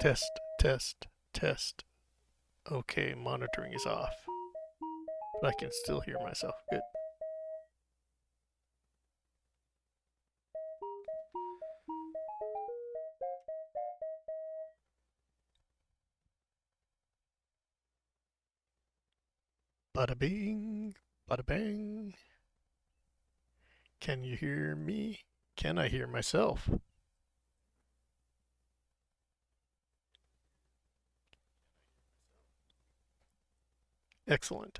Test, test, test. Okay, monitoring is off. But I can still hear myself. Good. Bada bing, bada bang. Can you hear me? Can I hear myself? Excellent.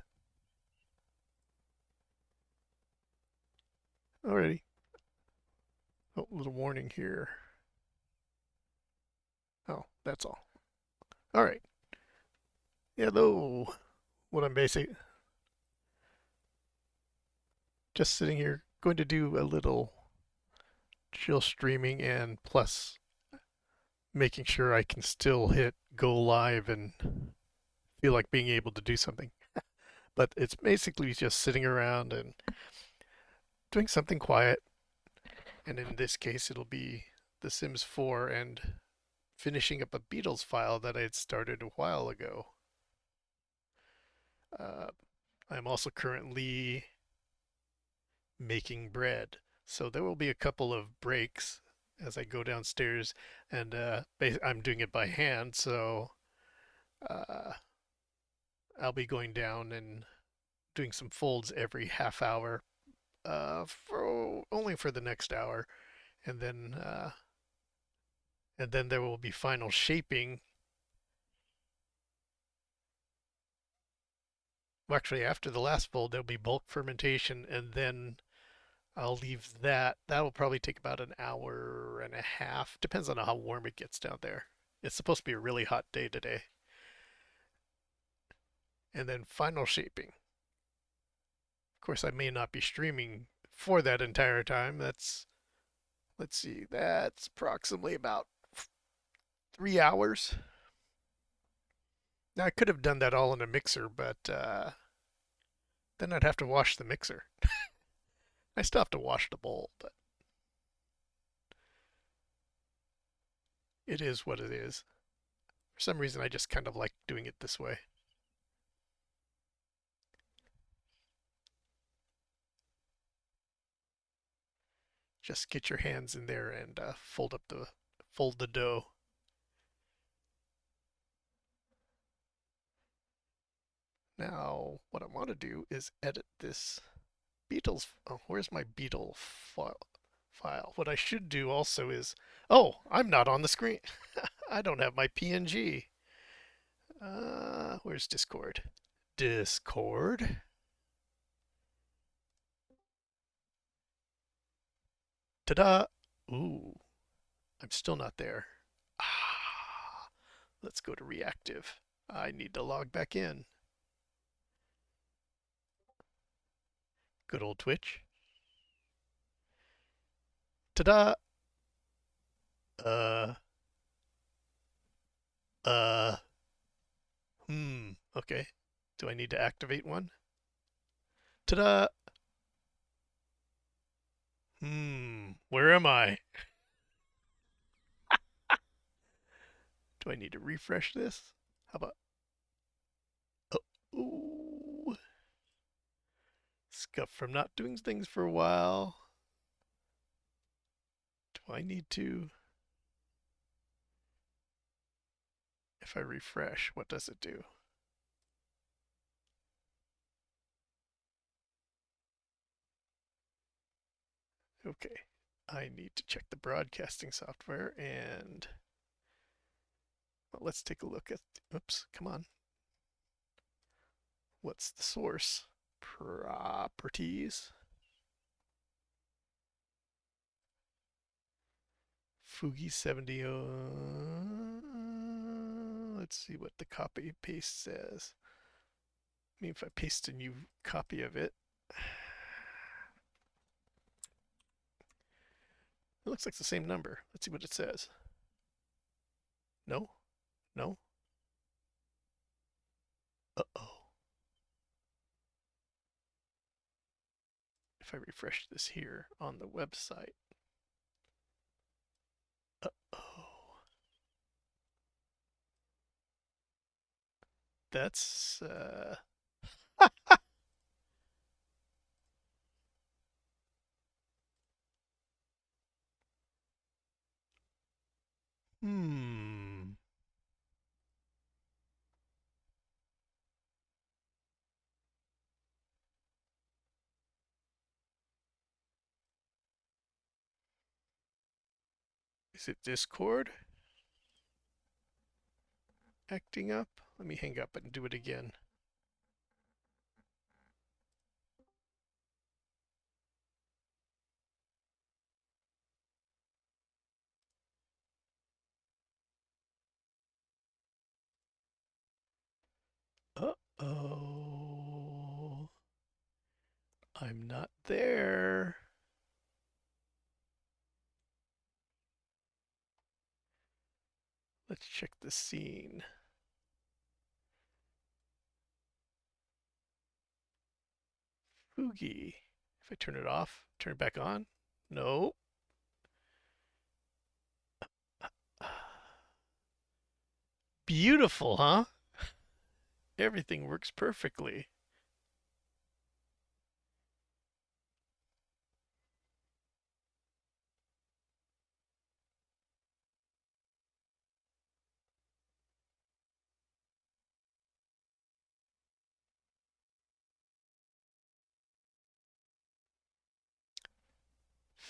Alrighty. Oh, little warning here. Oh, that's all. Alright. Hello. What I'm basically just sitting here going to do a little chill streaming and plus making sure I can still hit go live and feel like being able to do something. But it's basically just sitting around and doing something quiet. And in this case, it'll be The Sims 4 and finishing up a Beatles file that I had started a while ago. Uh, I'm also currently making bread. So there will be a couple of breaks as I go downstairs, and I'm doing it by hand, so uh, I'll be going down and doing some folds every half hour, for only for the next hour, and then there will be final shaping. Well, actually, after the last fold, there'll be bulk fermentation, and then I'll leave that. That will probably take about an hour and a half. Depends on how warm it gets down there. It's supposed to be a really hot day today. And then final shaping. Of course, I may not be streaming for that entire time. Let's see, that's approximately about 3 hours. Now, I could have done that all in a mixer, but then I'd have to wash the mixer. I still have to wash the bowl, but it is what it is. For some reason, I just kind of like doing it this way. Just get your hands in there and fold the dough. Now, what I want to do is edit this Beatles. Oh, where's my file? What I should do also is, oh, I'm not on the screen. I don't have my PNG. Where's Discord? Discord. Ta-da! Ooh, I'm still not there. Ah, let's go to reactive. I need to log back in. Good old Twitch. Ta-da! Uh, uh, okay. Do I need to activate one? Ta-da! Where am I? Do I need to refresh this? How about, oh, ooh, scuff from not doing things for a while. Do I need to, if I refresh, what does it do? Okay, I need to check the broadcasting software and, well, let's take a look at, oops, come on. What's the source? Properties. Fugi 70. Let's see what the copy paste says. I mean, if I paste a new copy of it, it looks like the same number. Let's see what it says. No? No? Uh-oh. If I refresh this here on the website. Uh-oh. That's hmm. Is it Discord acting up? Let me hang up and do it again. Uh-oh. I'm not there. Let's check the scene. Foogie. If I turn it off, turn it back on. No. Beautiful, huh? Everything works perfectly.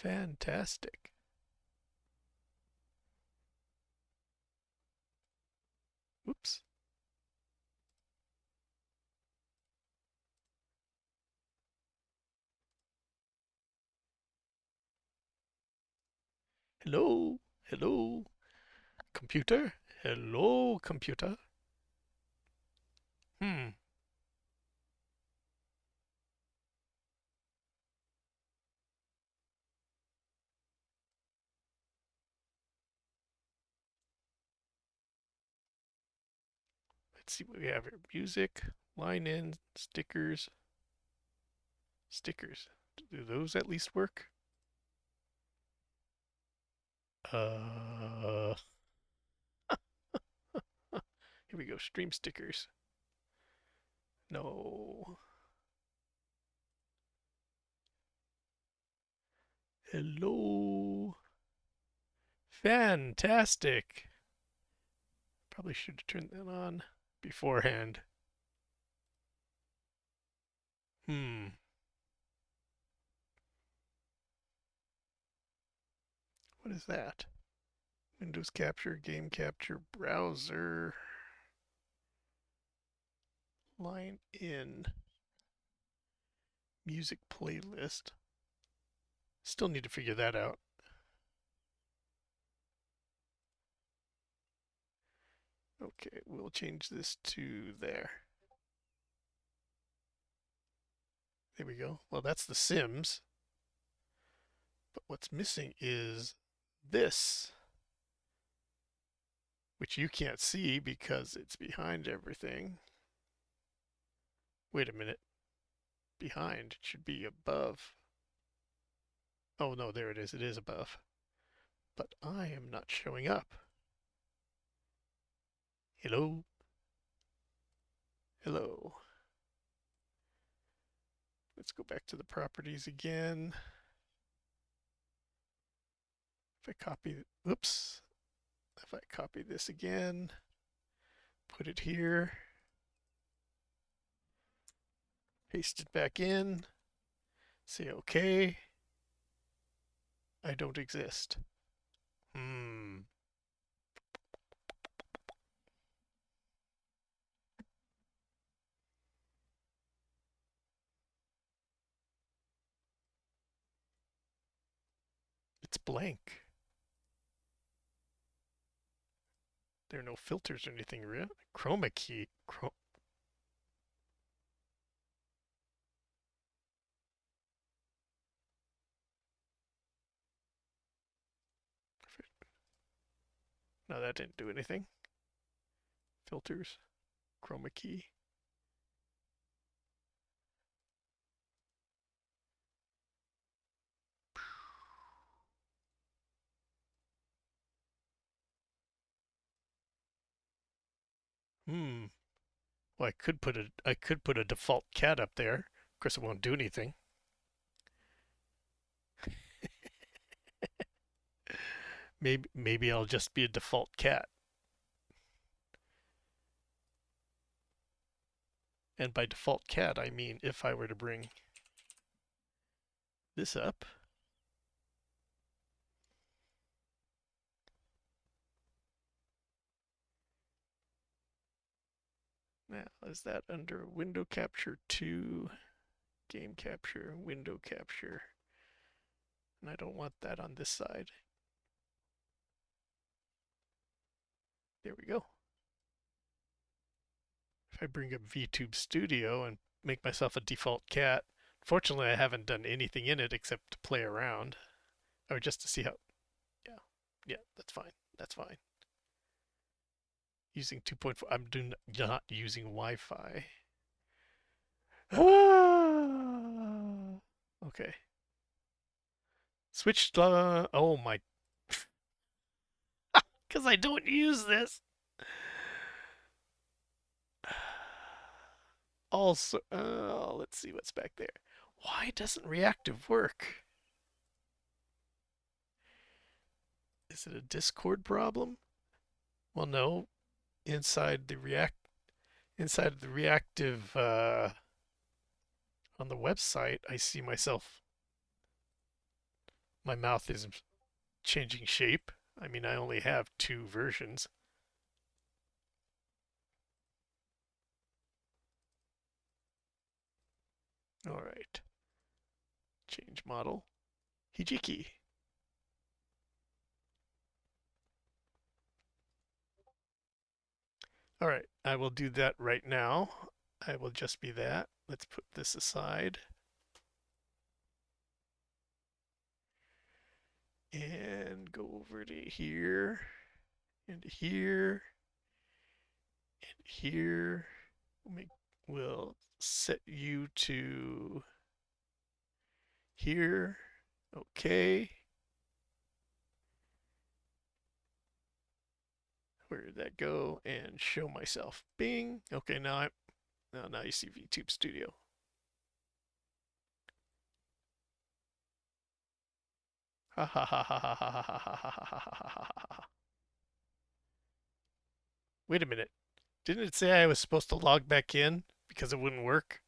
Fantastic. Whoops. Hello. Hello. Computer. Hello, computer. Hmm. Let's see what we have here. Music, line in, stickers, stickers. Do those at least work? Uh, Here we go. Stream stickers. No. Hello. Fantastic. Probably should have turned that on beforehand. Hmm. What is that? Windows capture, game capture, browser, line in, music playlist. Still need to figure that out. Okay, we'll change this to there. There we go. Well, that's The Sims. But what's missing is this, which you can't see because it's behind everything. Wait a minute. Behind. It should be above. Oh, no, there it is. It is above. But I am not showing up. Hello? Hello. Let's go back to the properties again. If I copy, oops. If I copy this again, put it here, paste it back in, say okay, I don't exist. Hmm. It's blank. There are no filters or anything, really. Chroma key. No, that didn't do anything. Filters. Chroma key. Hmm. Well, I could put a default cat up there. Of course, it won't do anything. Maybe I'll just be a default cat. And by default cat, I mean if I were to bring this up. Now, is that under window capture 2, game capture, window capture? And I don't want that on this side. There we go. If I bring up VTube Studio and make myself a default cat, fortunately I haven't done anything in it except to play around, or just to see how, yeah, yeah, that's fine, that's fine. Using 2.4, not using Wi-Fi. Okay. Switch, oh my, because I don't use this. Also, let's see what's back there. Why doesn't reactive work? Is it a Discord problem? Well, no. Inside the reactive on the website, I see myself. My mouth is changing shape. I mean, I only have 2 versions. All right. Change model. Hijiki. All right, I will do that right now. I will just be that. Let's put this aside. And go over to here, and here, and here. We'll set you to here. Okay. Where did that go? And show myself. Bing. Okay, now you see VTube Studio. Ha ha ha ha ha ha ha ha ha ha ha ha. Wait a minute. Didn't it say I was supposed to log back in because it wouldn't work?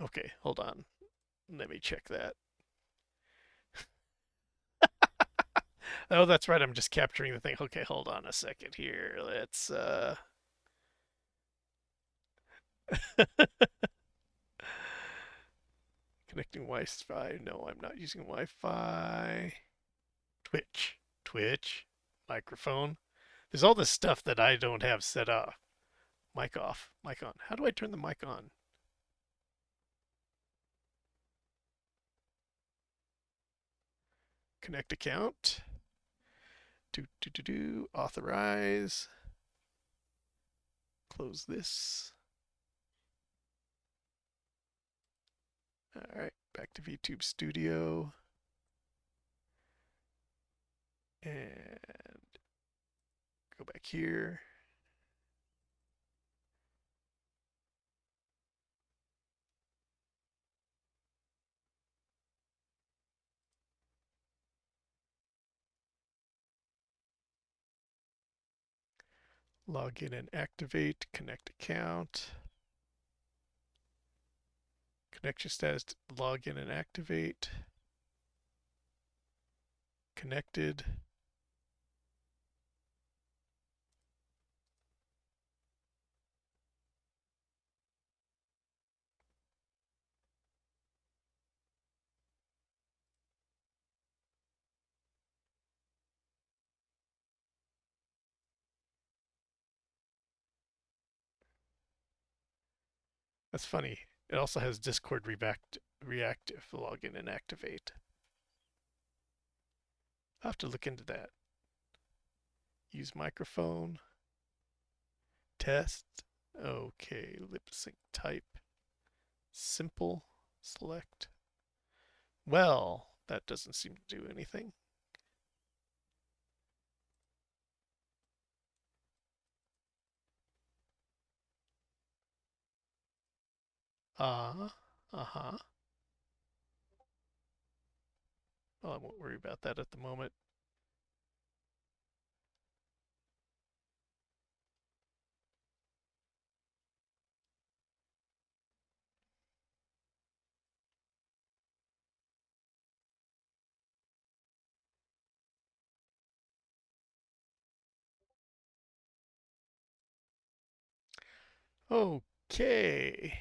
Okay, hold on. Let me check that. Oh, that's right. I'm just capturing the thing. Okay, hold on a second here. Let's connecting Wi-Fi. No, I'm not using Wi-Fi. Twitch, microphone. There's all this stuff that I don't have set up. Mic off, mic on. How do I turn the mic on? Connect account. Authorize. Close this. All right, back to VTube Studio. And go back here. Log in and activate, connect account. Connection status, log in and activate. Connected. That's funny. It also has Discord reactive, log in and activate. I'll have to look into that. Use microphone. Test. Okay, lip sync type. Simple. Select. Well, that doesn't seem to do anything. Uh-huh. Well, I won't worry about that at the moment. Okay.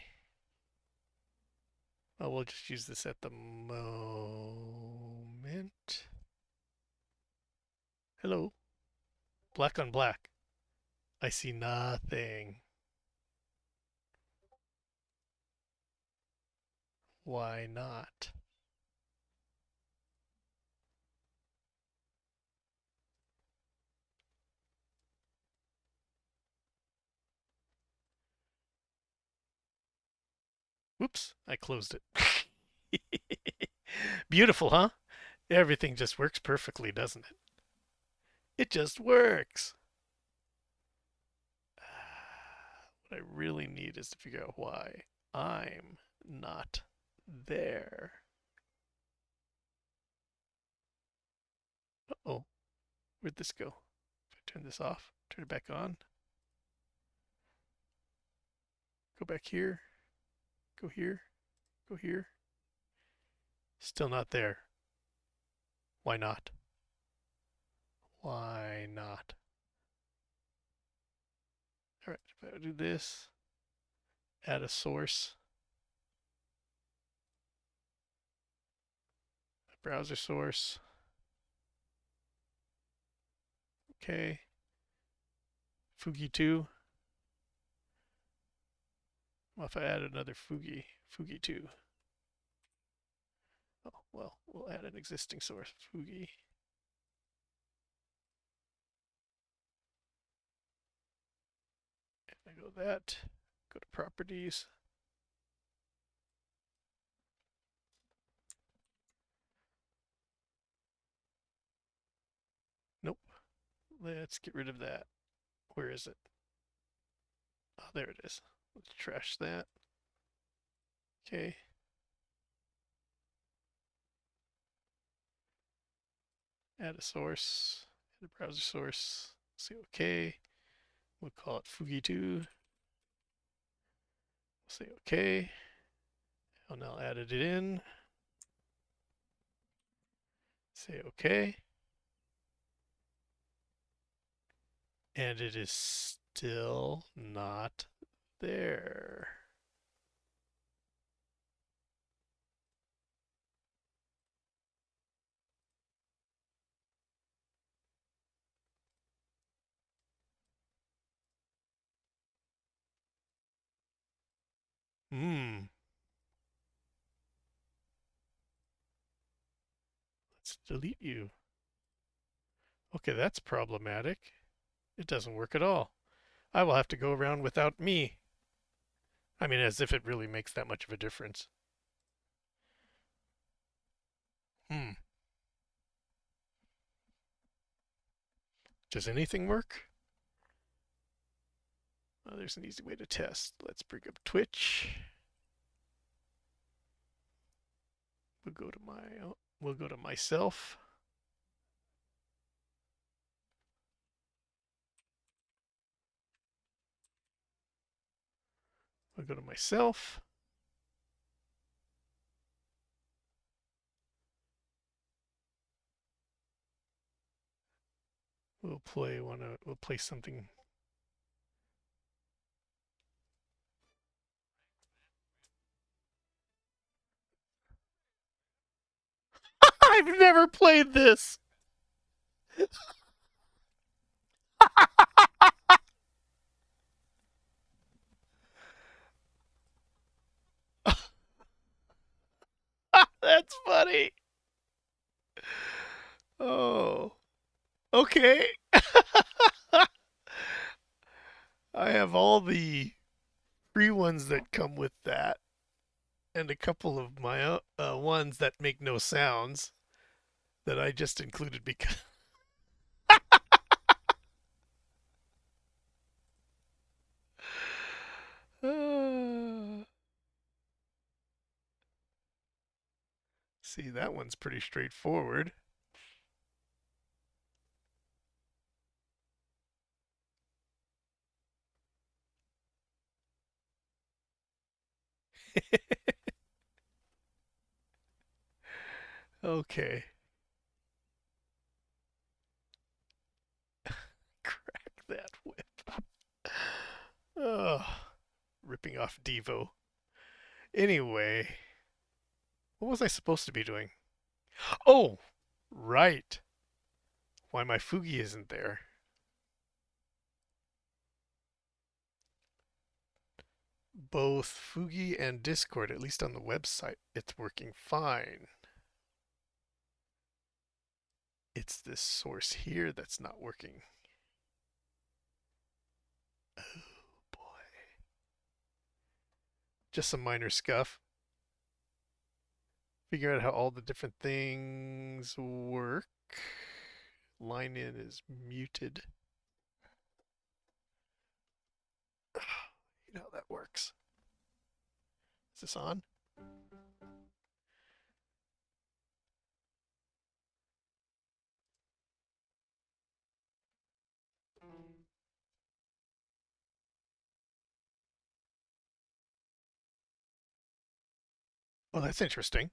Oh, we'll just use this at the moment. Hello. Black on black. I see nothing. Why not? Whoops, I closed it. Beautiful, huh? Everything just works perfectly, doesn't it? It just works. What I really need is to figure out why I'm not there. Uh-oh, where'd this go? If I turn this off, turn it back on, go back here, go here, go here. Still not there. Why not? Why not? All right, if I do this, add a source, a browser source. Okay. Fugi 2. Well, if I add another Fugi 2. Oh, well, we'll add an existing source, Fugi. And I go that, go to properties. Nope. Let's get rid of that. Where is it? Oh, there it is. Let's trash that. Okay. Add a source, add a browser source. Say OK. We'll call it Fugi2. We'll say OK. I'll now add it in. Say OK. And it is still not there. Hmm. Let's delete you. Okay, that's problematic. It doesn't work at all. I will have to go around without me. I mean, as if it really makes that much of a difference. Hmm. Does anything work? Well, there's an easy way to test. Let's bring up Twitch. We'll go to myself. We'll go to myself. We'll play something. I've never played this. That's funny. Oh, okay. I have all the free ones that come with that, and a couple of my ones that make no sounds that I just included because. See, that one's pretty straightforward. Okay. Crack that whip. Oh, ripping off Devo. Anyway, what was I supposed to be doing? Oh, right. Why my Fugi isn't there. Both Fugi and Discord, at least on the website, it's working fine. It's this source here that's not working. Oh boy. Just some minor scuff. Figure out how all the different things work. Line in is muted. You know how that works. Is this on? Oh, that's interesting.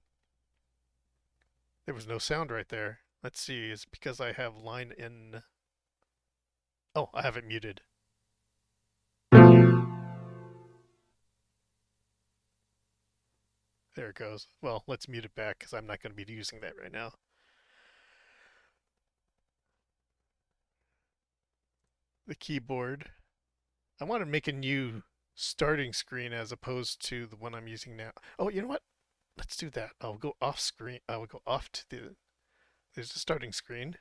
There was no sound right there. Let's see, is it because I have line in... Oh, I have it muted. There it goes. Well, let's mute it back because I'm not going to be using that right now. The keyboard. I want to make a new starting screen as opposed to the one I'm using now. Oh, you know what? Let's do that. I'll go off screen. I will go off to the... There's the starting screen.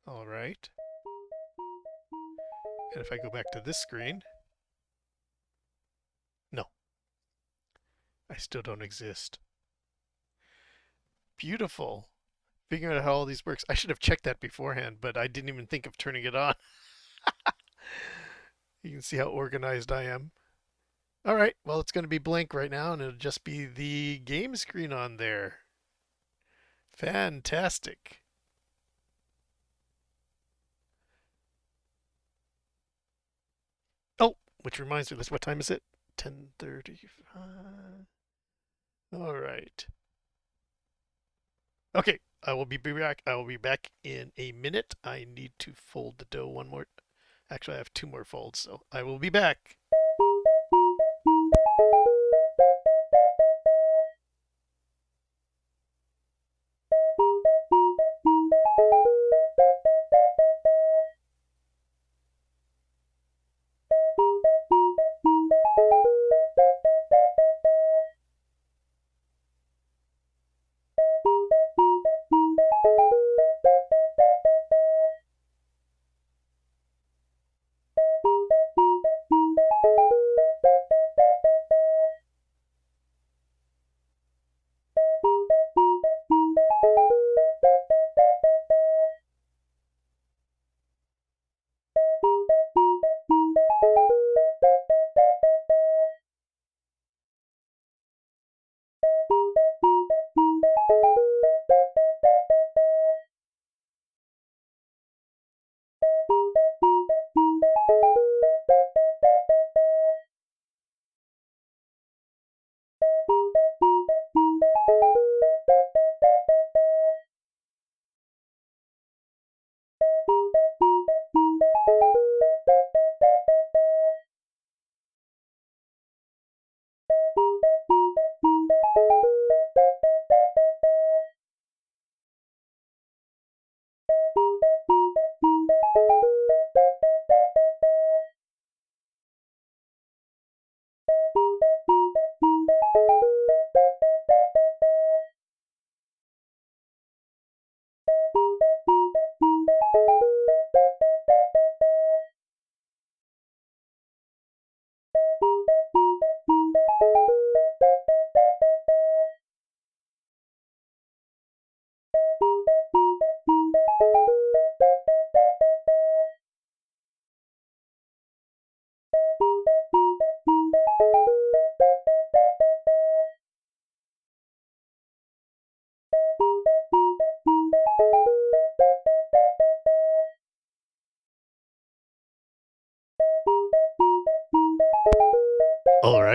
All right. And if I go back to this screen, no, I still don't exist. Beautiful. Figuring out how all these works. I should have checked that beforehand, but I didn't even think of turning it on. You can see how organized I am. All right, well, it's going to be blank right now, and it'll just be the game screen on there. Fantastic. Oh, which reminds me, what time is it? 10:35. All right. Okay, I will be back. I will be back in a minute. I need to fold the dough one more. Actually, I have two more folds, so I will be back.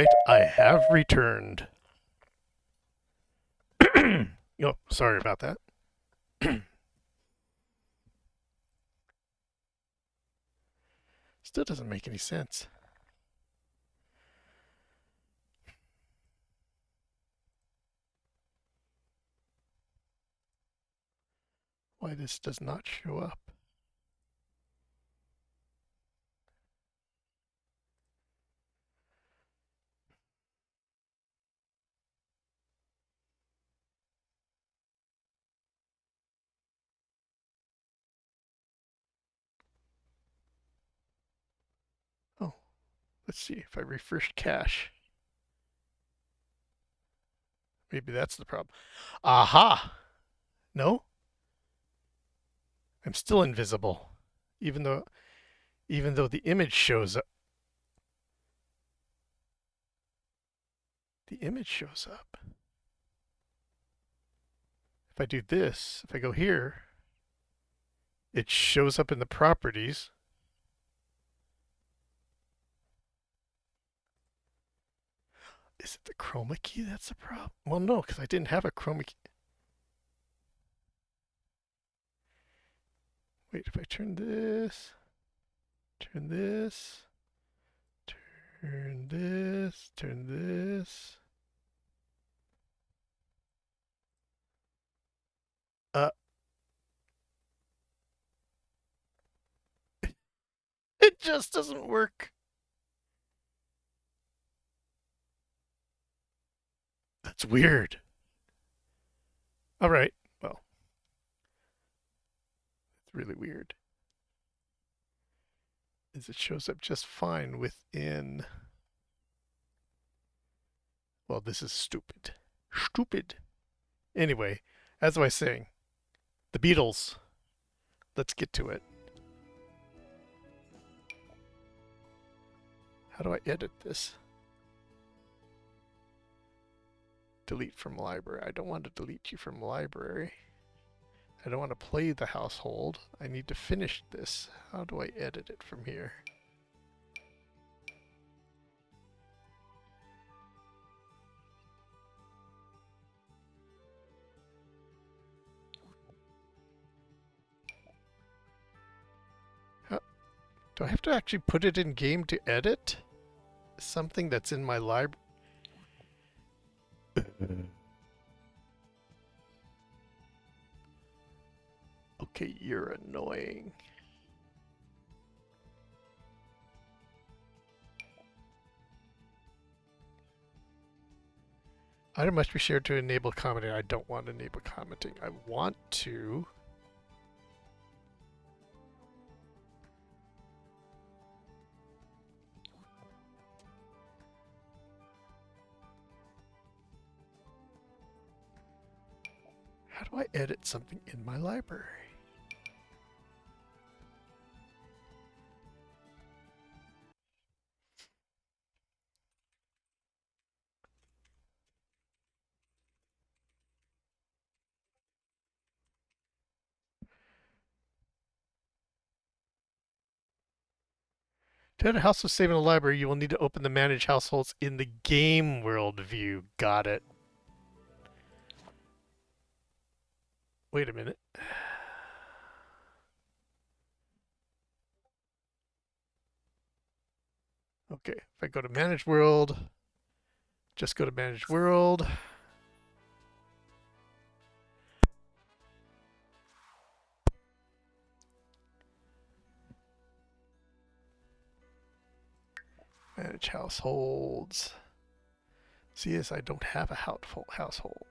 right, I have returned. Oh, sorry about that. Still doesn't make any sense. Why this does not show up. Oh, let's see if I refresh cache. Maybe that's the problem. Aha! No, I'm still invisible, even though the image shows up. The image shows up. If I do this, if I go here, it shows up in the properties. Is it the chroma key that's the problem? Well, no, because I didn't have a chroma key. Wait, if I turn this, turn this, turn this, turn this. Uh, it just doesn't work. That's weird. All right. Well, it's really weird. Is it shows up just fine within. Well, this is stupid. Stupid. Anyway, as I was saying, the Beatles. Let's get to it. How do I edit this? Delete from library. I don't want to delete you from library. I don't want to play the household. I need to finish this. How do I edit it from here? How, do I have to actually put it in game to edit something that's in my library? Okay, you're annoying. Item must be shared to enable commenting. I don't want to enable commenting. I want to. How do I edit something in my library? To add a household save in a library, you will need to open the Manage Households in the Game World view. Got it. Wait a minute. Okay, if I go to Manage World, just go to Manage World. Manage Households. See, yes, I don't have a household.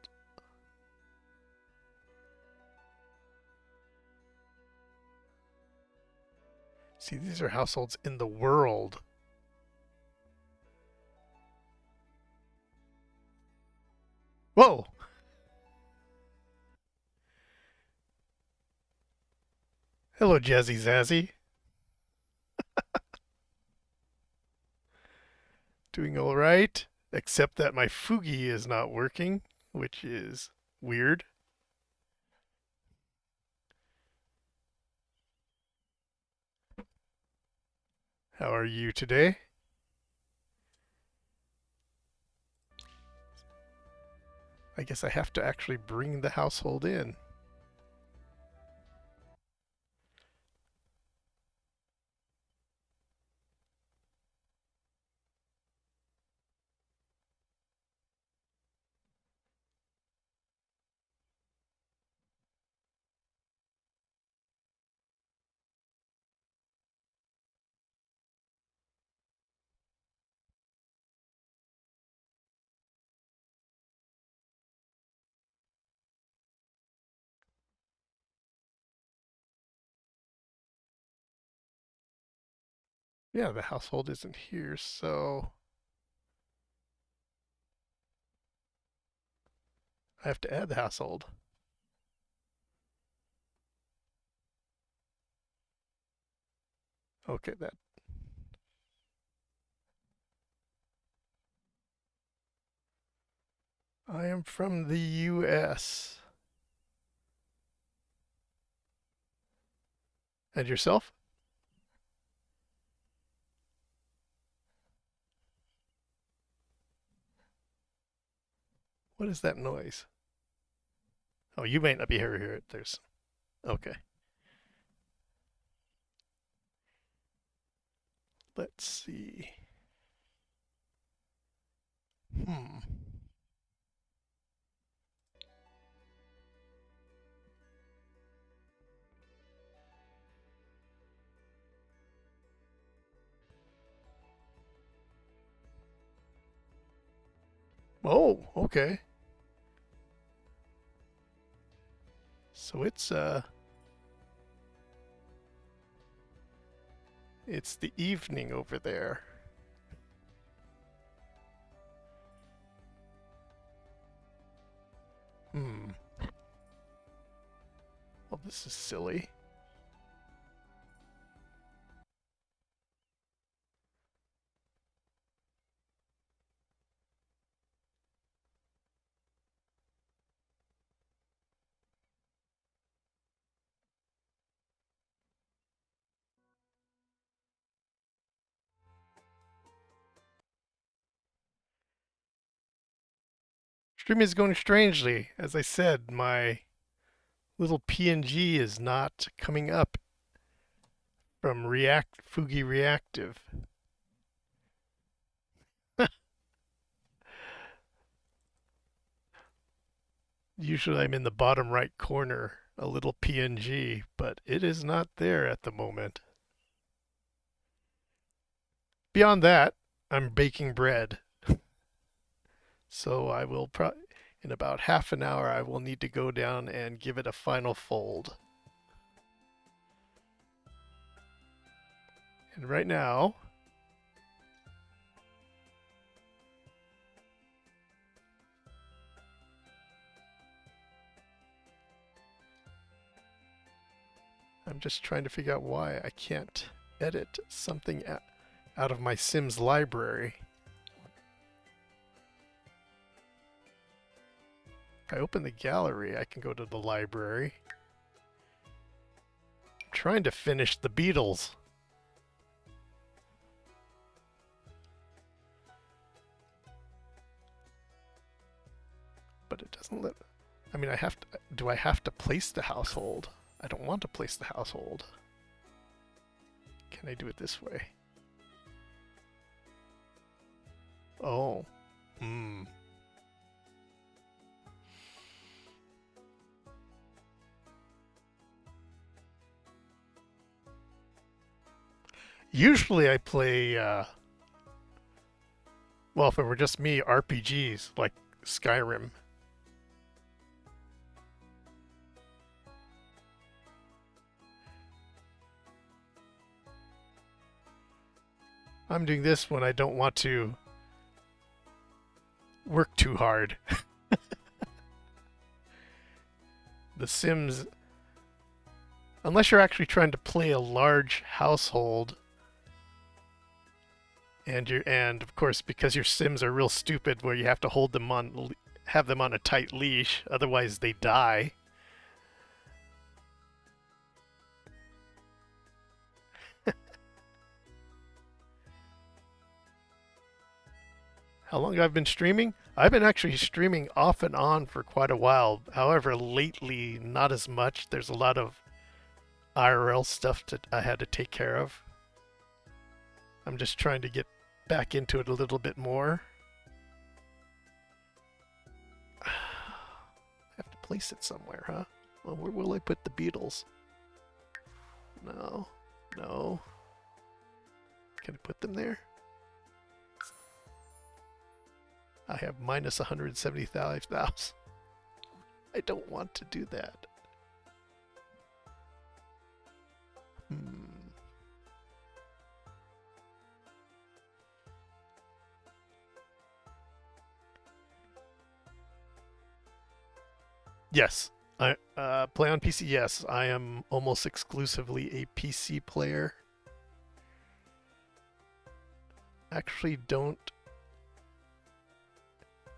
See, these are households in the world. Whoa! Hello, Jazzy Zazzy. Doing all right, except that my Fugi is not working, which is weird. How are you today? I guess I have to actually bring the household in. Yeah, the household isn't here, so I have to add the household. Okay, that. I am from the US. And yourself? What is that noise? Oh, you might not be here. Here, there's. Okay. Let's see. Hmm. Oh, okay. So it's the evening over there. Hmm. Well, this is silly. Streaming is going strangely. As I said, my little PNG is not coming up from React Fugi Reactive. Usually I'm in the bottom right corner, a little PNG, but it is not there at the moment. Beyond that, I'm baking bread. So I will in about half an hour I will need to go down and give it a final fold. And right now, I'm just trying to figure out why I can't edit something out of my Sims library. If I open the gallery, I can go to the library. I'm trying to finish the Beatles. But it doesn't let. I mean, I have to. Do I have to place the household? I don't want to place the household. Can I do it this way? Oh. Hmm. Usually I play, well, if it were just me, RPGs like Skyrim. I'm doing this when I don't want to work too hard. The Sims, unless you're actually trying to play a large household, and of course because your Sims are real stupid, where you have to hold them on, have them on a tight leash, otherwise they die. How long I've been streaming? I've been actually streaming off and on for quite a while. However, lately, not as much. There's a lot of IRL stuff that I had to take care of. I'm just trying to get back into it a little bit more. I have to place it somewhere, huh? Well, where will I put the Beatles? No. No. Can I put them there? I have minus 175,000. I don't want to do that. Yes. I play on PC. Yes, I am almost exclusively a PC player. Actually, don't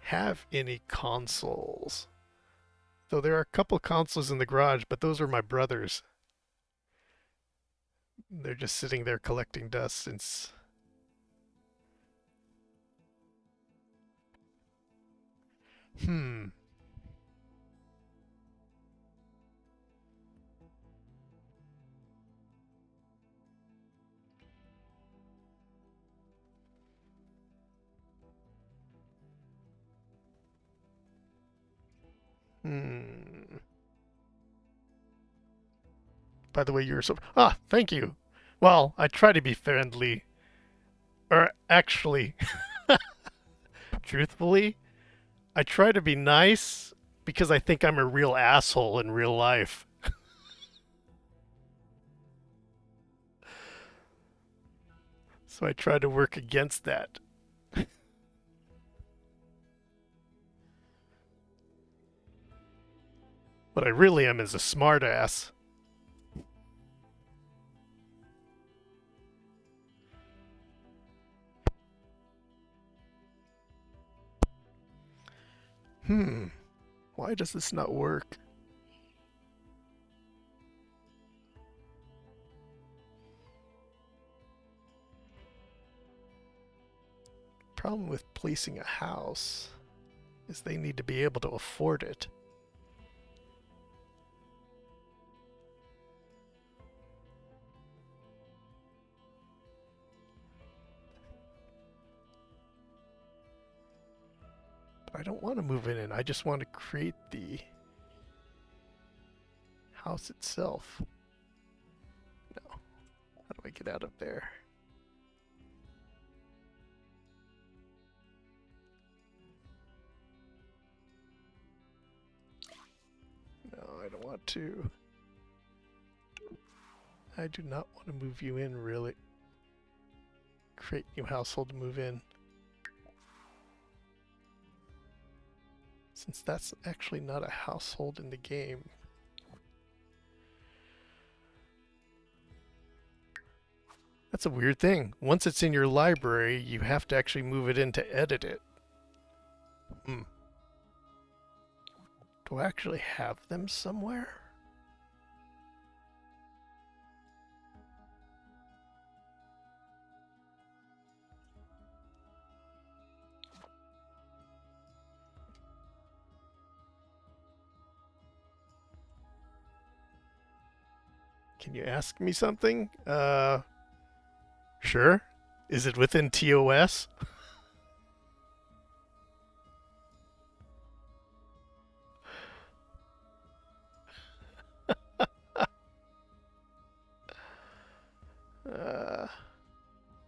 have any consoles. Though there are a couple consoles in the garage, but those are my brother's. They're just sitting there collecting dust since. Hmm. Hmm. By the way, you're so. Ah, thank you. Well, I try to be friendly. Or actually, truthfully, I try to be nice because I think I'm a real asshole in real life. So I try to work against that. What I really am is a smartass. Hmm. Why does this not work? Problem with placing a house is they need to be able to afford it. But I don't want to move in. I just want to create the house itself. No. How do I get out of there? No, I don't want to. I do not want to move you in, really. Create new household to move in. Since that's actually not a household in the game. That's a weird thing. Once it's in your library, you have to actually move it in to edit it. Hmm. Do I actually have them somewhere? Can you ask me something? Sure. Is it within TOS? Uh,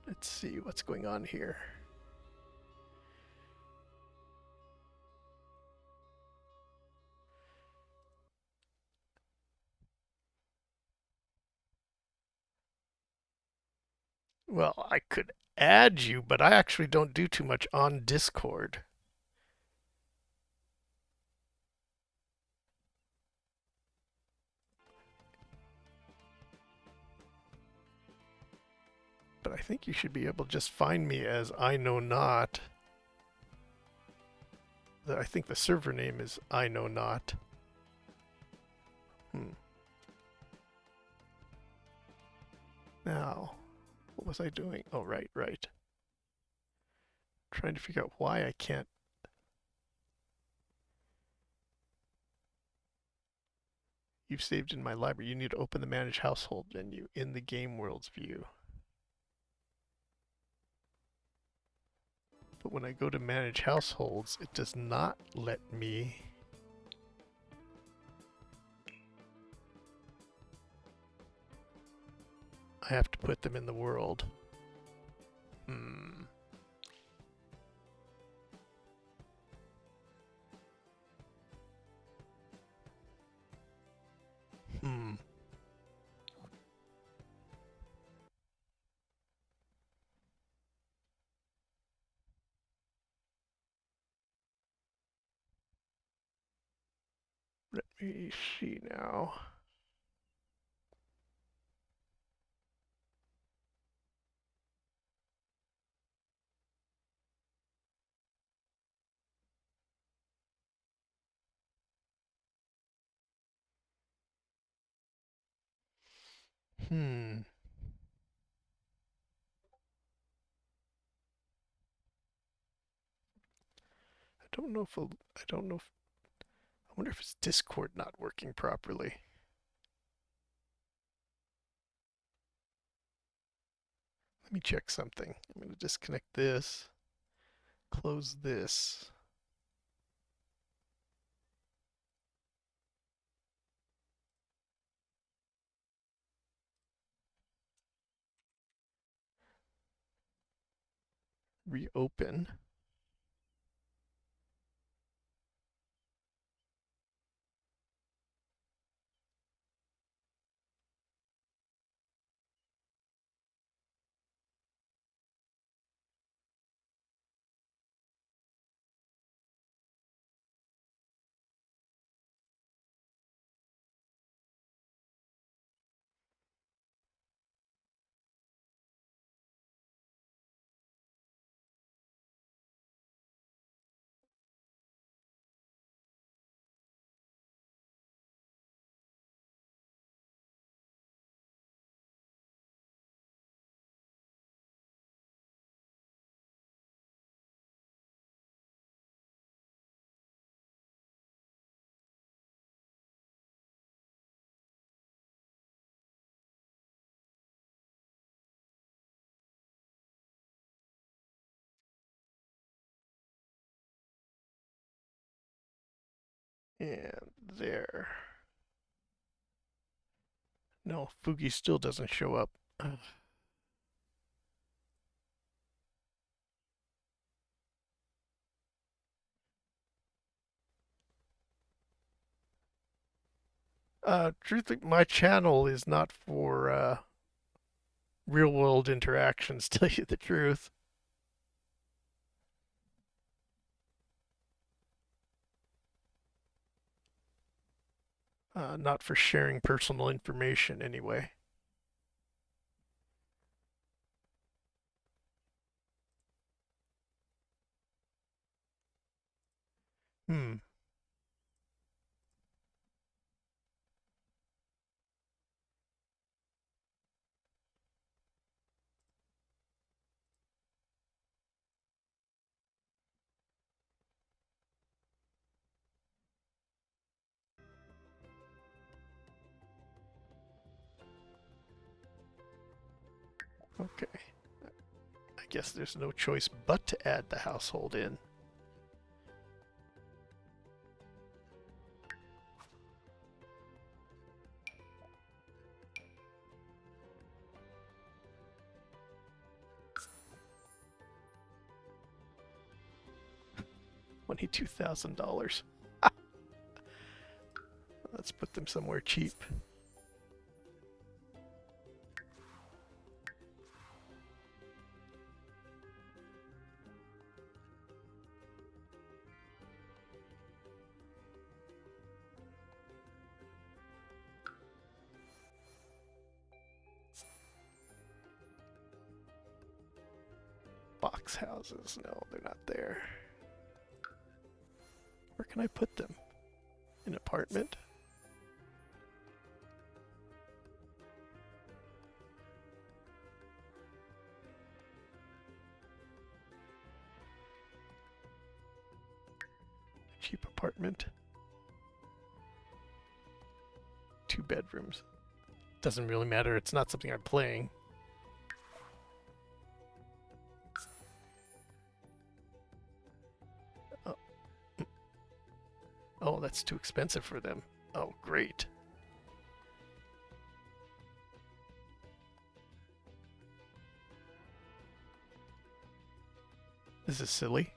let's see what's going on here. Well, I could add you, but I actually don't do too much on Discord. But I think you should be able to just find me as I know not. I think the server name is I know not. Now, what was I doing? Oh, right. trying to figure out why I can't. You've saved in my library. You need to open the Manage Household menu in the Game Worlds view. But when I go to Manage Households, it does not let me. I have to put them in the world. Hmm. Hmm. Let me see now. Hmm. I don't know if I don't know if I wonder if it's Discord not working properly. Let me check something. I'm going to disconnect this, close this. Reopen. And there. No, Fugi still doesn't show up. Truthfully, my channel is not for real world interactions, tell you the truth. Not for sharing personal information, anyway. Hmm. Okay. I guess there's no choice but to add the household in. $22,000. Let's put them somewhere cheap. Box houses. No, they're not there. Where can I put them? An apartment? Cheap apartment. 2 bedrooms. Doesn't really matter. It's not something I'm playing. Oh, oh, that's too expensive for them. Oh, great. This is silly.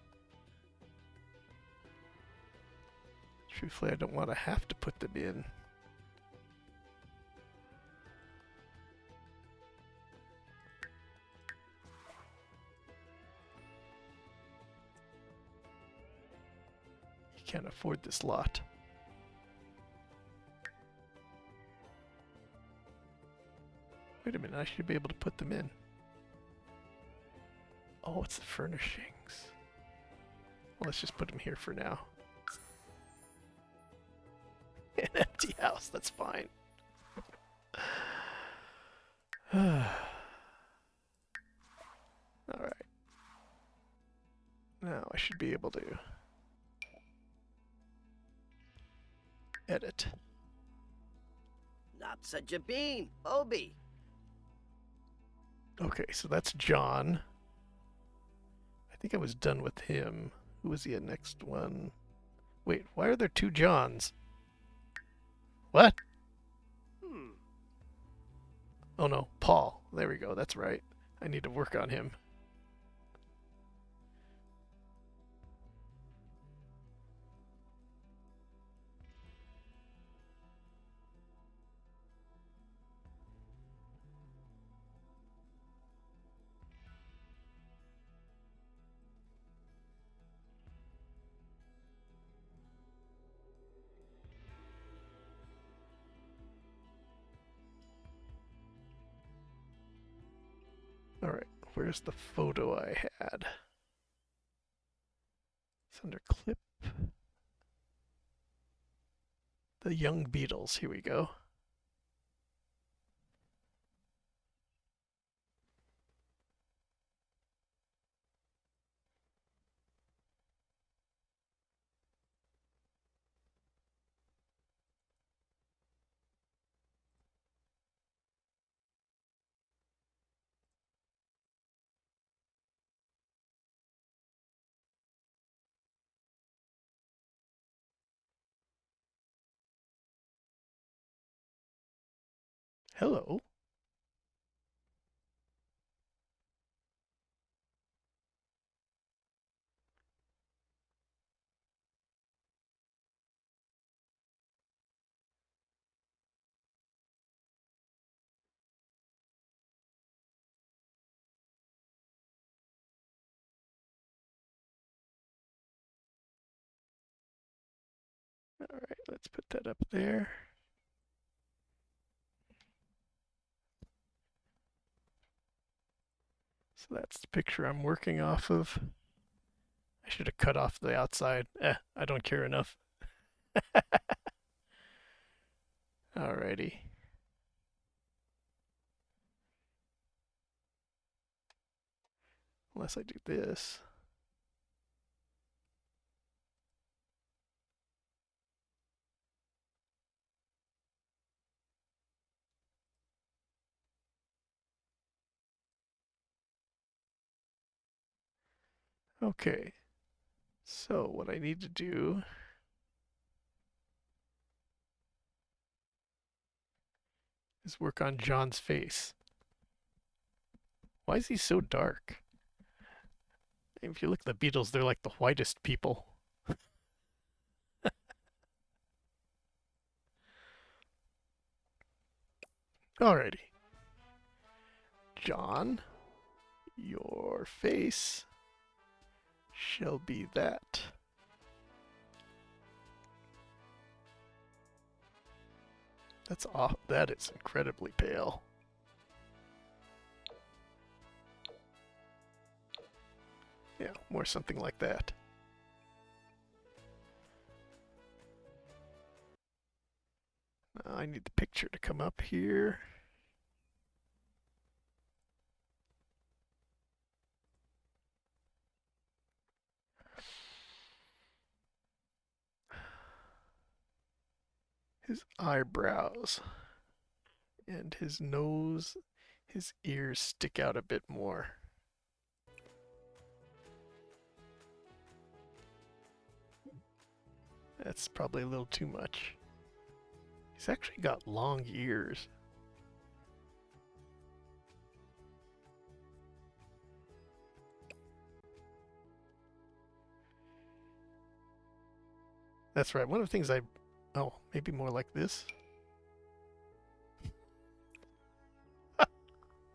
Truthfully, I don't want to have to put them in. You can't afford this lot. Wait a minute, I should be able to put them in. Oh, it's the furnishings. Well, let's just put them here for now. An empty house, that's fine. Alright. Now I should be able to edit. Not such a bean, Obi. Okay, so that's John. I think I was done with him. Who was the next one? Wait, why are there 2 Johns? What? Oh no, Paul. There we go, that's right. I need to work on him. Alright, where's the photo I had? It's under clip. The young Beatles, here we go. Hello. Alright, let's put that up there. So that's the picture I'm working off of. I should have cut off the outside. I don't care enough. Alrighty. Unless I do this. Okay. So what I need to do is work on John's face. Why is he so dark? If you look at the Beatles, they're like the whitest people. Alrighty. John, your face shall be that. That's off. That is incredibly pale. Yeah, more something like that. Now I need the picture to come up here. his eyebrows and his nose, his ears stick out a bit more. That's probably a little too much. He's actually got long ears. That's right. One of the things I... Oh, maybe more like this?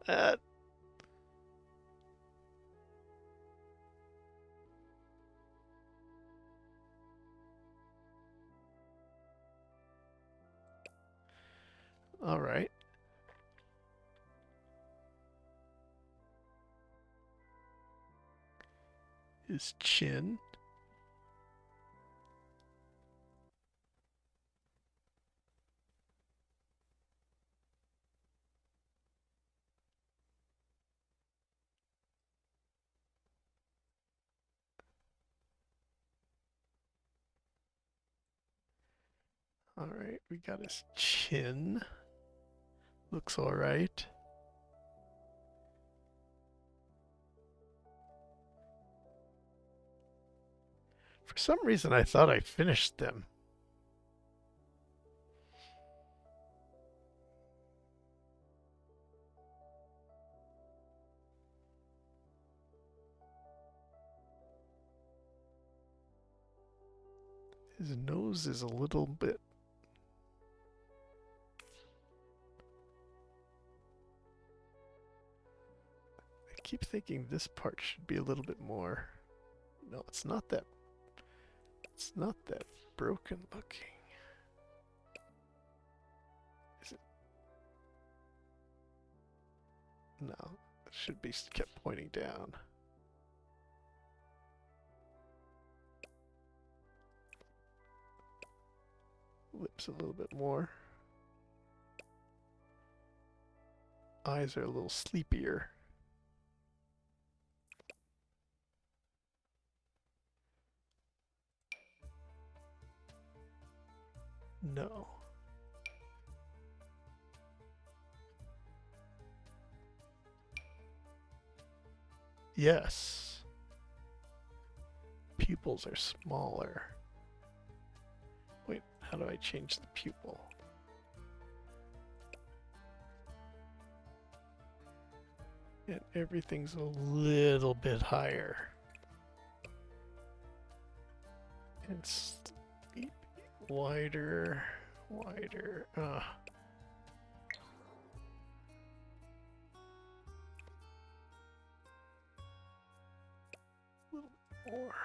Uh, Alright. His chin. Alright, we got his chin. Looks alright. For some reason, I thought I finished them. His nose is a little bit... I keep thinking this part should be a little bit more... No, it's not that... It's not that broken looking. Is it? No, it should be kept pointing down. Lips a little bit more. Eyes are a little sleepier. No. Yes. Pupils are smaller. Wait, how do I change the pupil? And everything's a little bit higher. And wider, wider. A little more.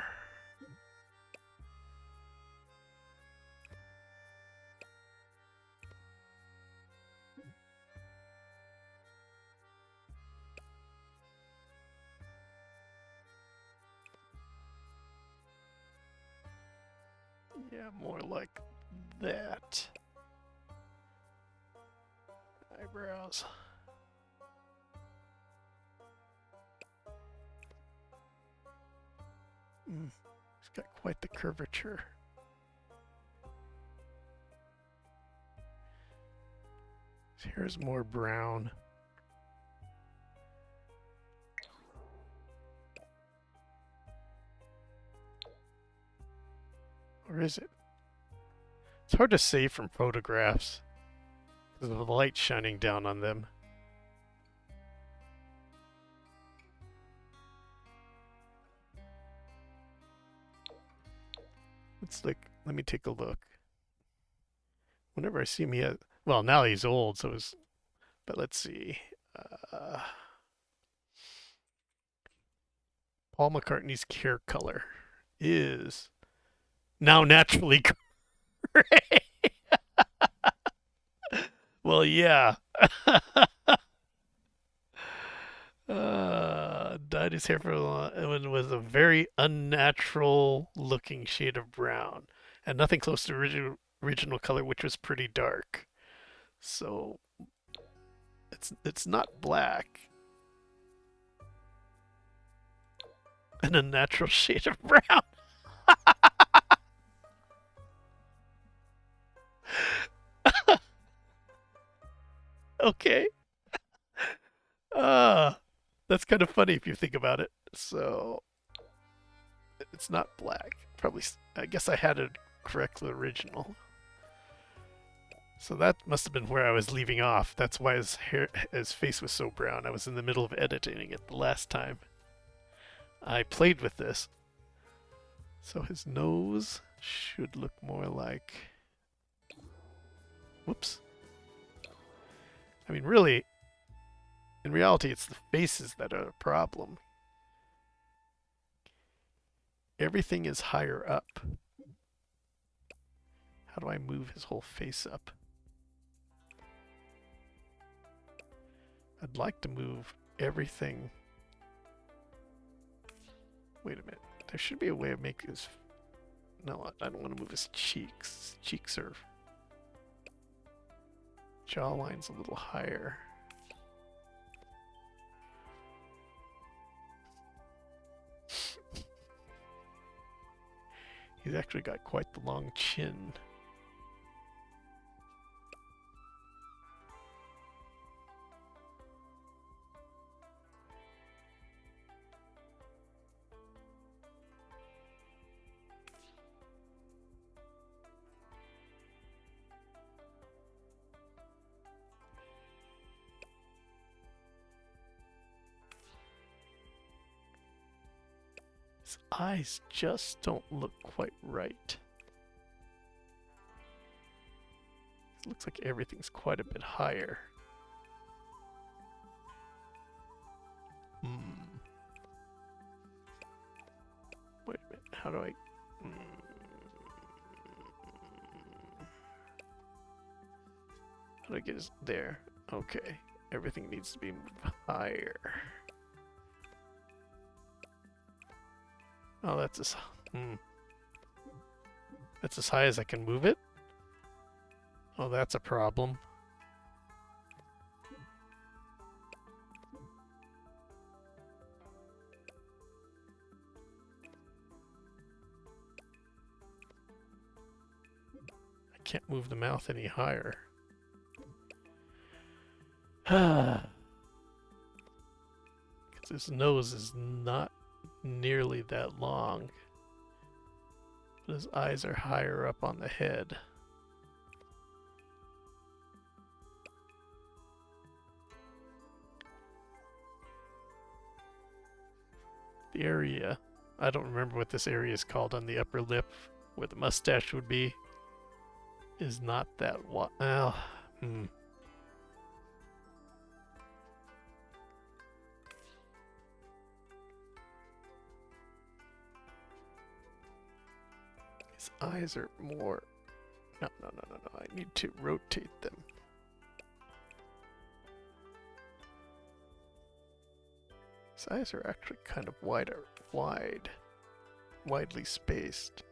Yeah, more like that. Eyebrows. He's got quite the curvature. His hair is more brown. Or is it? It's hard to say from photographs because of the light shining down on them. It's like, let me take a look. Whenever I see him, well, now he's old, so it's, but let's see. Uh, Paul McCartney's hair color is now naturally gray. Well, yeah. Dyed his hair for a long, it was a very unnatural looking shade of brown, and nothing close to original color, which was pretty dark. So it's not black. An unnatural shade of brown. Okay. Uh, that's kind of funny if you think about it. So it's not black. Probably, I guess I had it correct the original. So that must have been where I was leaving off. That's why his face was so brown. I was in the middle of editing it the last time I played with this. So his nose should look more like... Whoops. I mean, really, in reality, it's the faces that are a problem. Everything is higher up. How do I move his whole face up? I'd like to move everything. Wait a minute. There should be a way of making his... No, I don't want to move his cheeks. Cheeks are... Jawline's a little higher. He's actually got quite the long chin. His eyes just don't look quite right. It looks like everything's quite a bit higher. Wait a minute, how do I... How do I get his... There. Okay. Everything needs to be moved higher. Oh, that's as... That's as high as I can move it? Oh, that's a problem. I can't move the mouth any higher. Because his nose is not nearly that long. But his eyes are higher up on the head. The area, I don't remember what this area is called on the upper lip, where the mustache would be, is not that wide. Well, His eyes are more... No. I need to rotate them. His eyes are actually kind of widely spaced.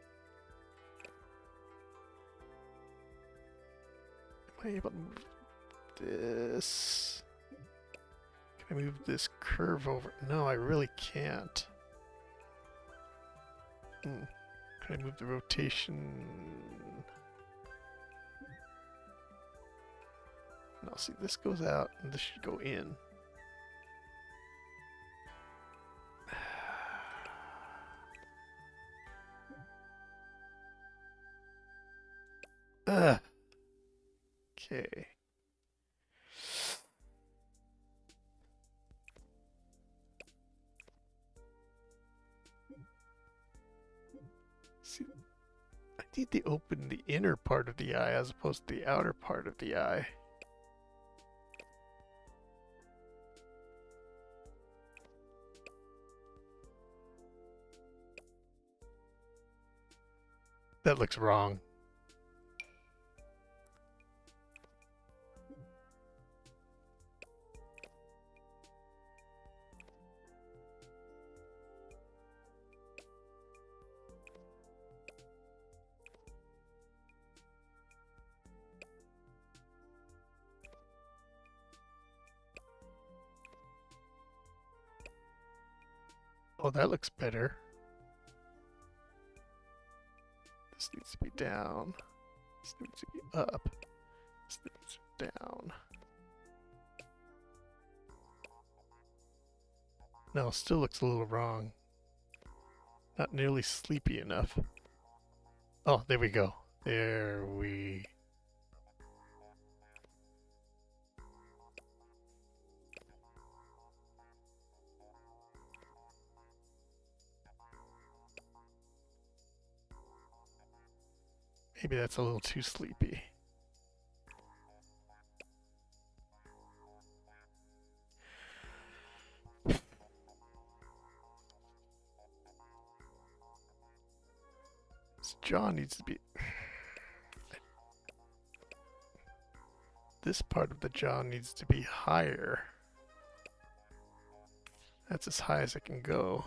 Am I able to move this? Can I move this curve over? No, I really can't. Can I move the rotation? No, see, this goes out and this should go in. Okay. See, I need to open the inner part of the eye as opposed to the outer part of the eye. That looks wrong. Oh, that looks better. This needs to be down. This needs to be up. This needs to be down. No, still looks a little wrong. Not nearly sleepy enough. Oh, there we go. There we... Maybe that's a little too sleepy. This jaw needs to be... This part of the jaw needs to be higher. That's as high as it can go.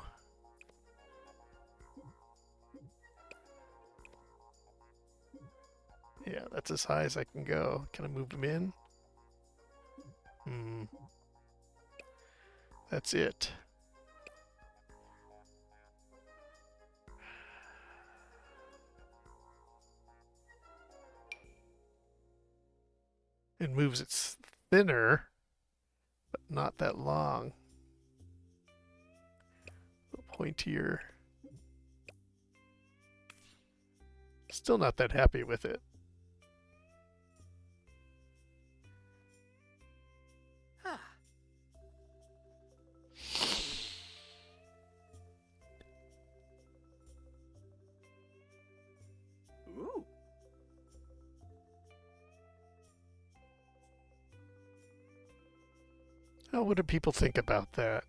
Yeah, that's as high as I can go. Can I move him in? That's it. It moves it thinner, but not that long. A little pointier. Still not that happy with it. Ooh. Oh, what do people think about that?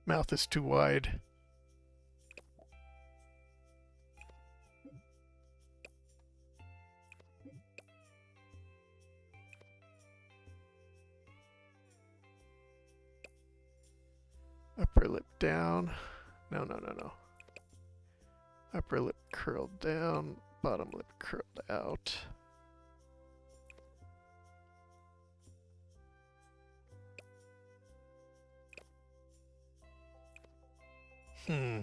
Mouth is too wide. Upper lip down. No, no, no, no. Upper lip curled down. Bottom lip curled out. Hmm.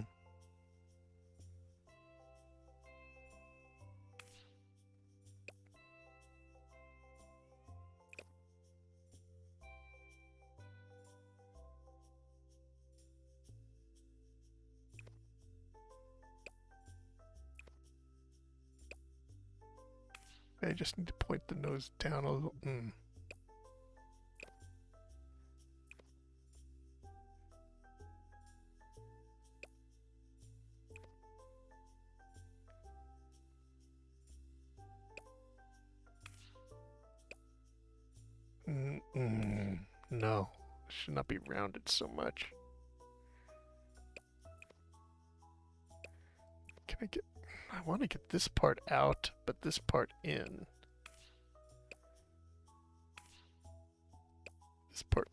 I just need to point the nose down a little. No, it should not be rounded so much. Can I get... I want to get this part out, but this part in. This part...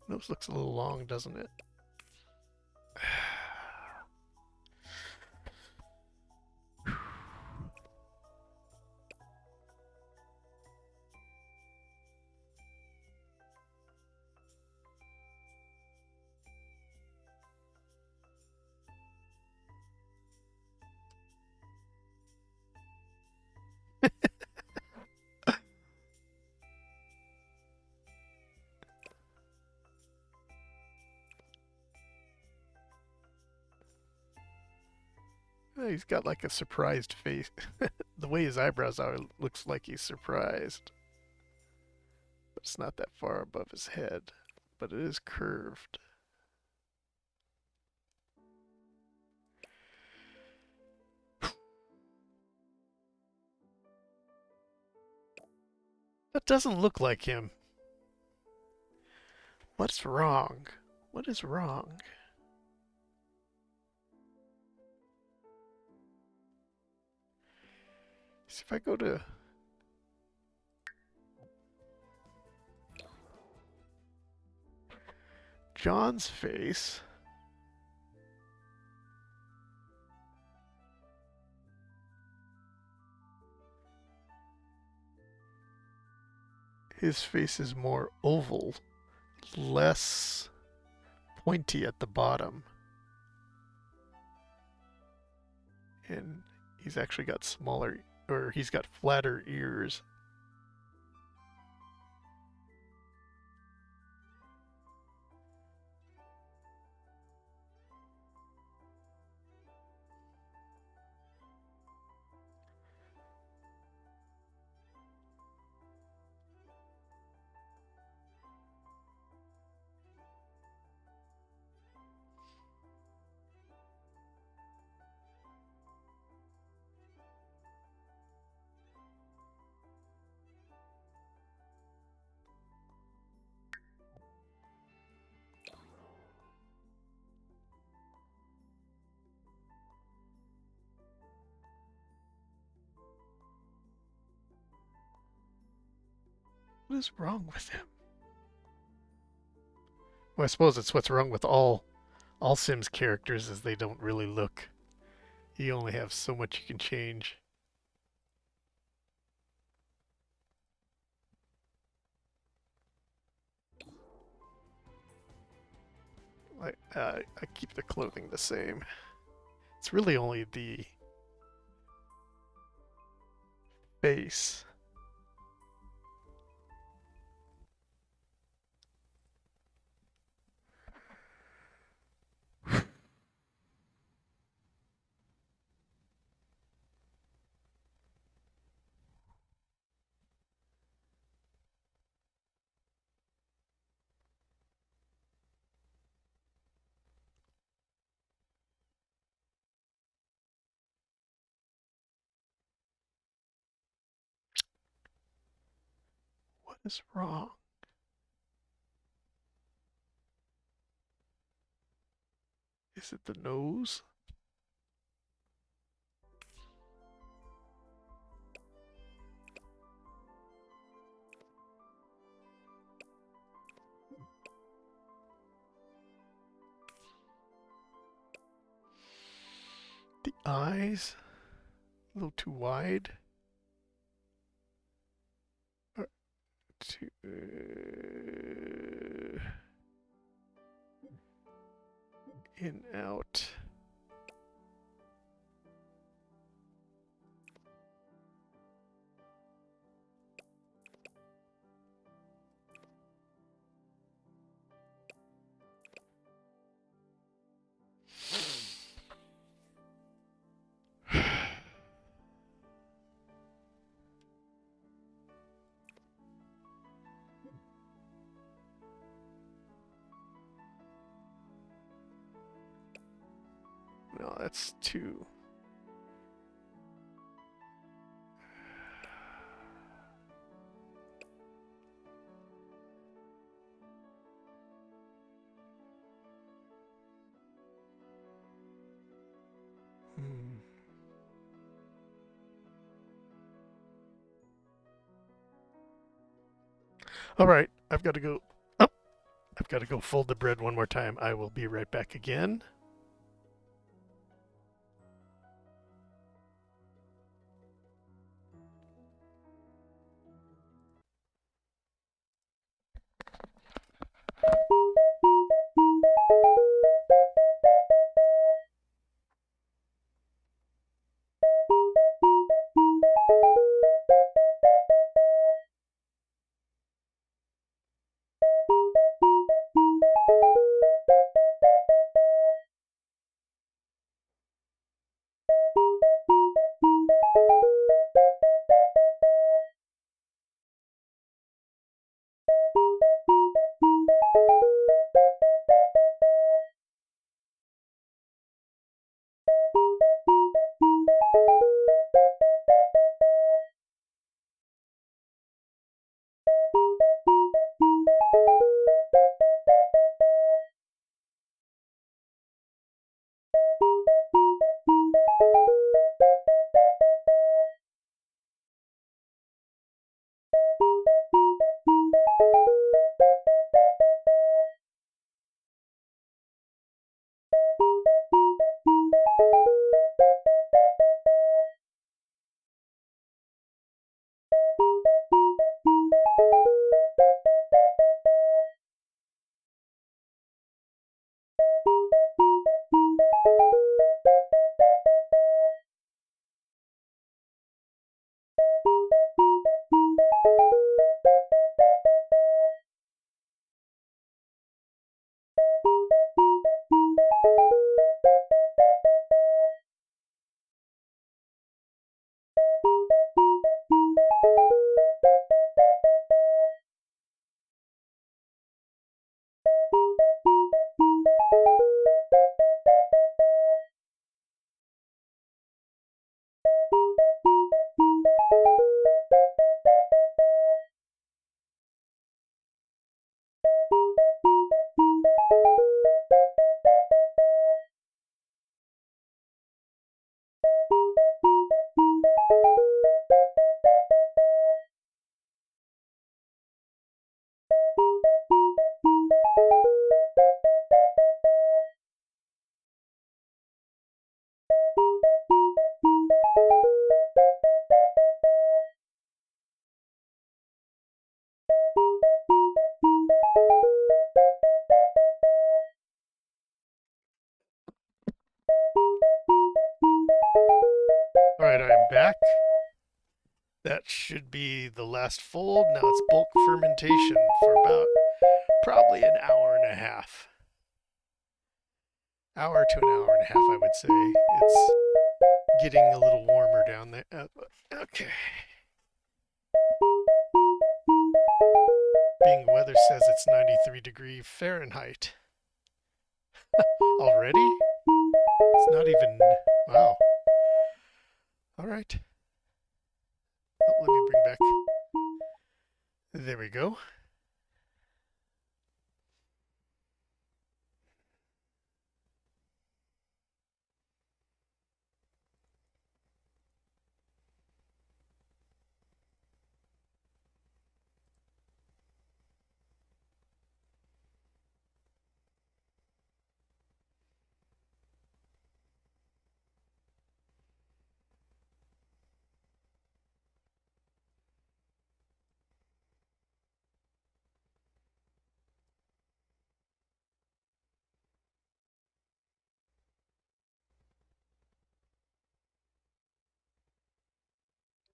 Nose looks a little long, doesn't it? He's got like a surprised face. The way his eyebrows are, it looks like he's surprised. But it's not that far above his head. But it is curved. That doesn't look like him. What's wrong? What is wrong? See if I go to John's face. his face is more oval, less pointy at the bottom. And he's actually got smaller, or he's got flatter ears. What is wrong with him? Well, I suppose it's what's wrong with all Sims characters is they don't really look. You only have so much you can change. I keep the clothing the same. It's really only the face. What is wrong? Is it the nose? The eyes? A little too wide? Or too, in, out. No, that's too. Hmm. All right, I've got to go. Oh, I've got to go fold the bread one more time. I will be right back again. back. That should be the last fold. Now it's bulk fermentation for about probably an hour and a half. Hour to an hour and a half, I would say. It's getting a little warmer down there. Okay. Bing weather says it's 93 degrees Fahrenheit. Already? It's not even. Wow. All right. Oh, let me bring back. There we go.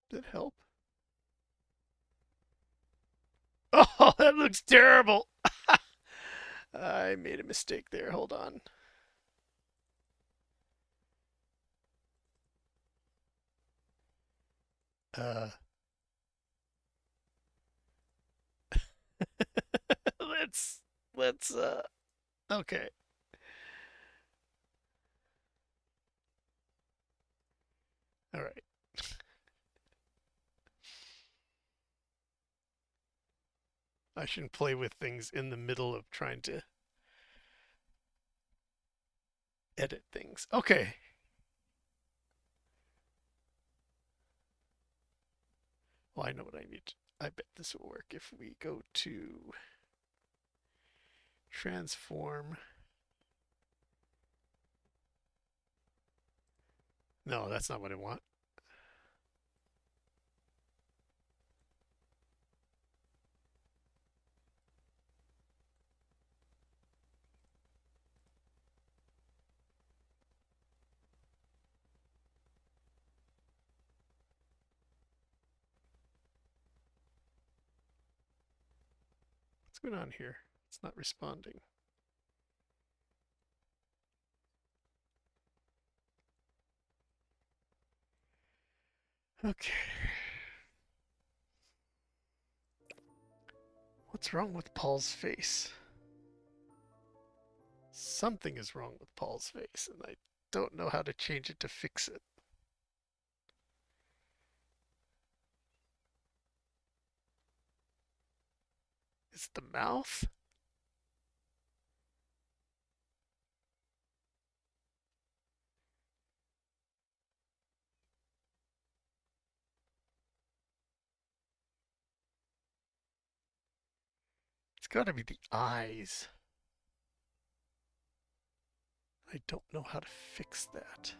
Did it help? Oh, that looks terrible. I made a mistake there. Hold on. Uh, let's let's. Okay. All right. I shouldn't play with things in the middle of trying to edit things. Okay. Well, I know what I need. I bet this will work if we go to transform. No, that's not what I want. What's going on here? It's not responding. Okay. What's wrong with Paul's face? Something is wrong with Paul's face, and I don't know how to change it to fix it. Is it the mouth? It's got to be the eyes. I don't know how to fix that.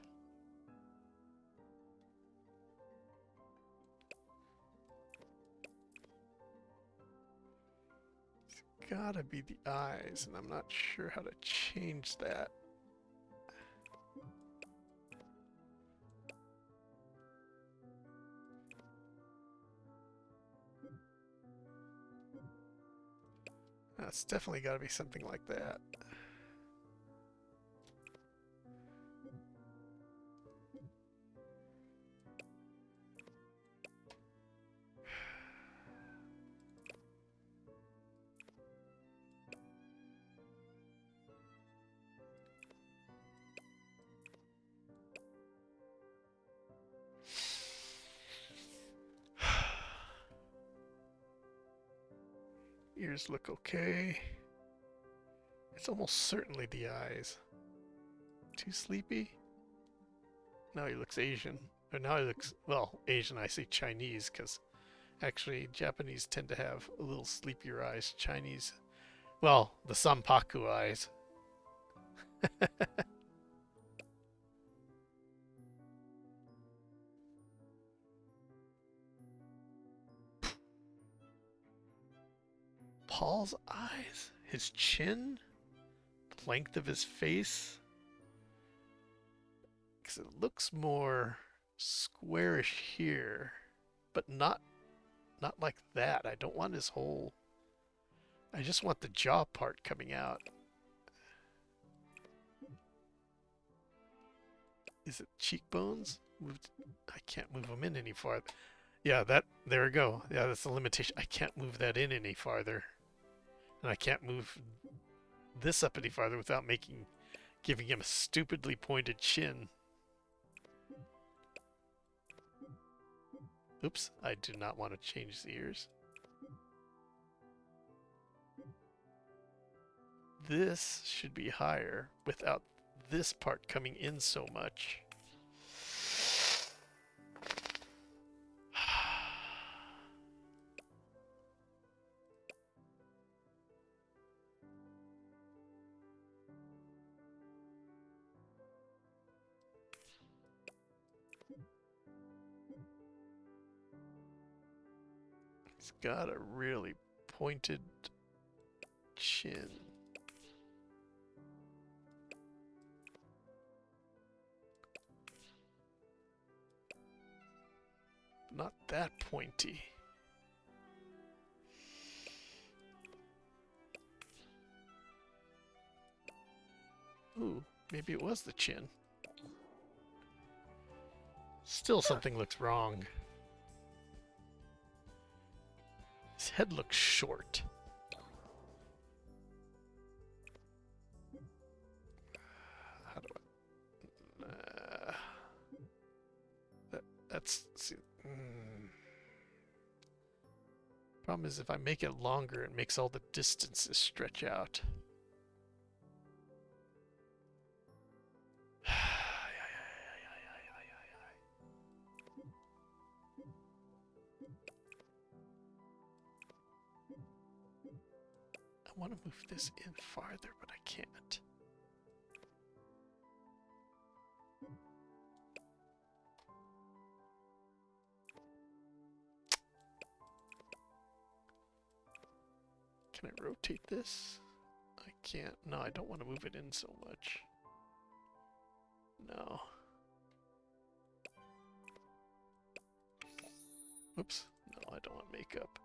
It's gotta be the eyes, and I'm not sure how to change that. It's definitely gotta be something like that. Ears look okay. It's almost certainly the eyes. Too sleepy? Now he looks Asian. Or now he looks, well, Asian, I say Chinese, because actually Japanese tend to have a little sleepier eyes. Chinese, well, the Sampaku eyes. Paul's eyes? His chin? The length of his face? Because it looks more squarish here, but not like that. I don't want his whole. I just want the jaw part coming out. Is it cheekbones? Moved. I can't move them in any farther. Yeah, there we go. Yeah, that's the limitation. I can't move that in any farther. And I can't move this up any farther without giving him a stupidly pointed chin. Oops, I do not want to change the ears. This should be higher without this part coming in so much. It's got a really pointed chin. Not that pointy. Ooh, maybe it was the chin. Still something looks wrong. His head looks short. How do I... that's... See, Problem is if I make it longer, it makes all the distances stretch out. I want to move this in farther, but I can't. Can I rotate this? I can't. No, I don't want to move it in so much. No. Oops. No, I don't want makeup.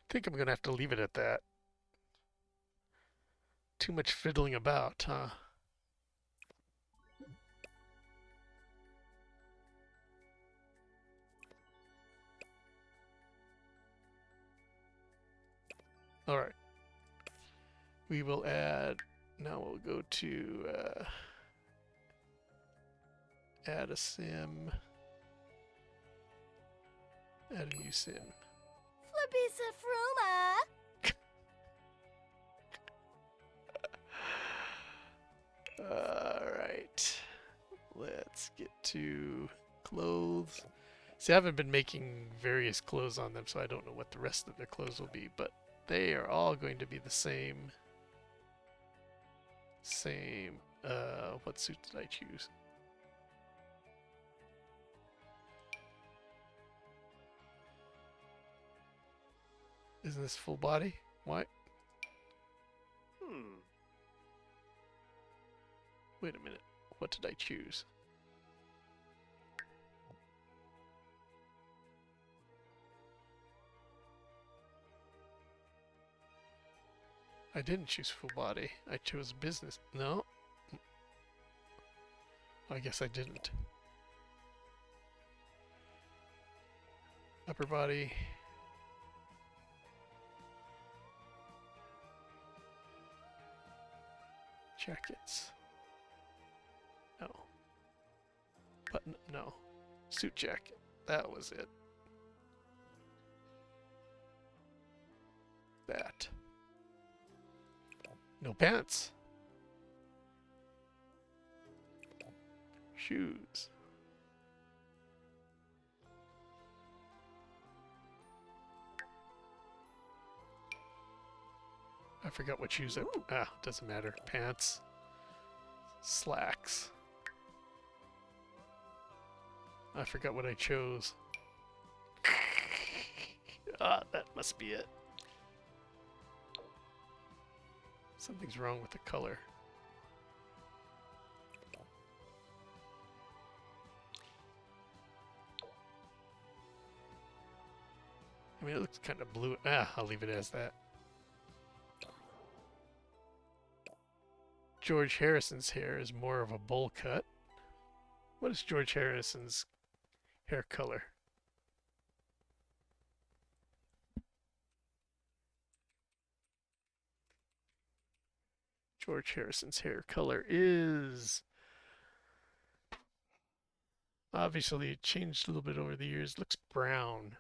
I think I'm going to have to leave it at that. Too much fiddling about, huh? Alright. We will add... Now we'll go to... add a sim. Add a new sim. Flippy Safruma! Alright. Let's get to clothes. See, I haven't been making various clothes on them, so I don't know what the rest of their clothes will be, but they are all going to be the same. What suit did I choose? Isn't this full body? Why? Wait a minute. What did I choose? I didn't choose full body. I chose business. No. I guess I didn't. Upper body. Jackets. No. Button. No. Suit jacket. That was it. That. No pants. Shoes. I forgot what shoes I... doesn't matter. Pants. Slacks. I forgot what I chose. That must be it. Something's wrong with the color. I mean, it looks kind of blue. I'll leave it as that. George Harrison's hair is more of a bowl cut. What is George Harrison's hair color? George Harrison's hair color is... Obviously, it changed a little bit over the years. Looks brown.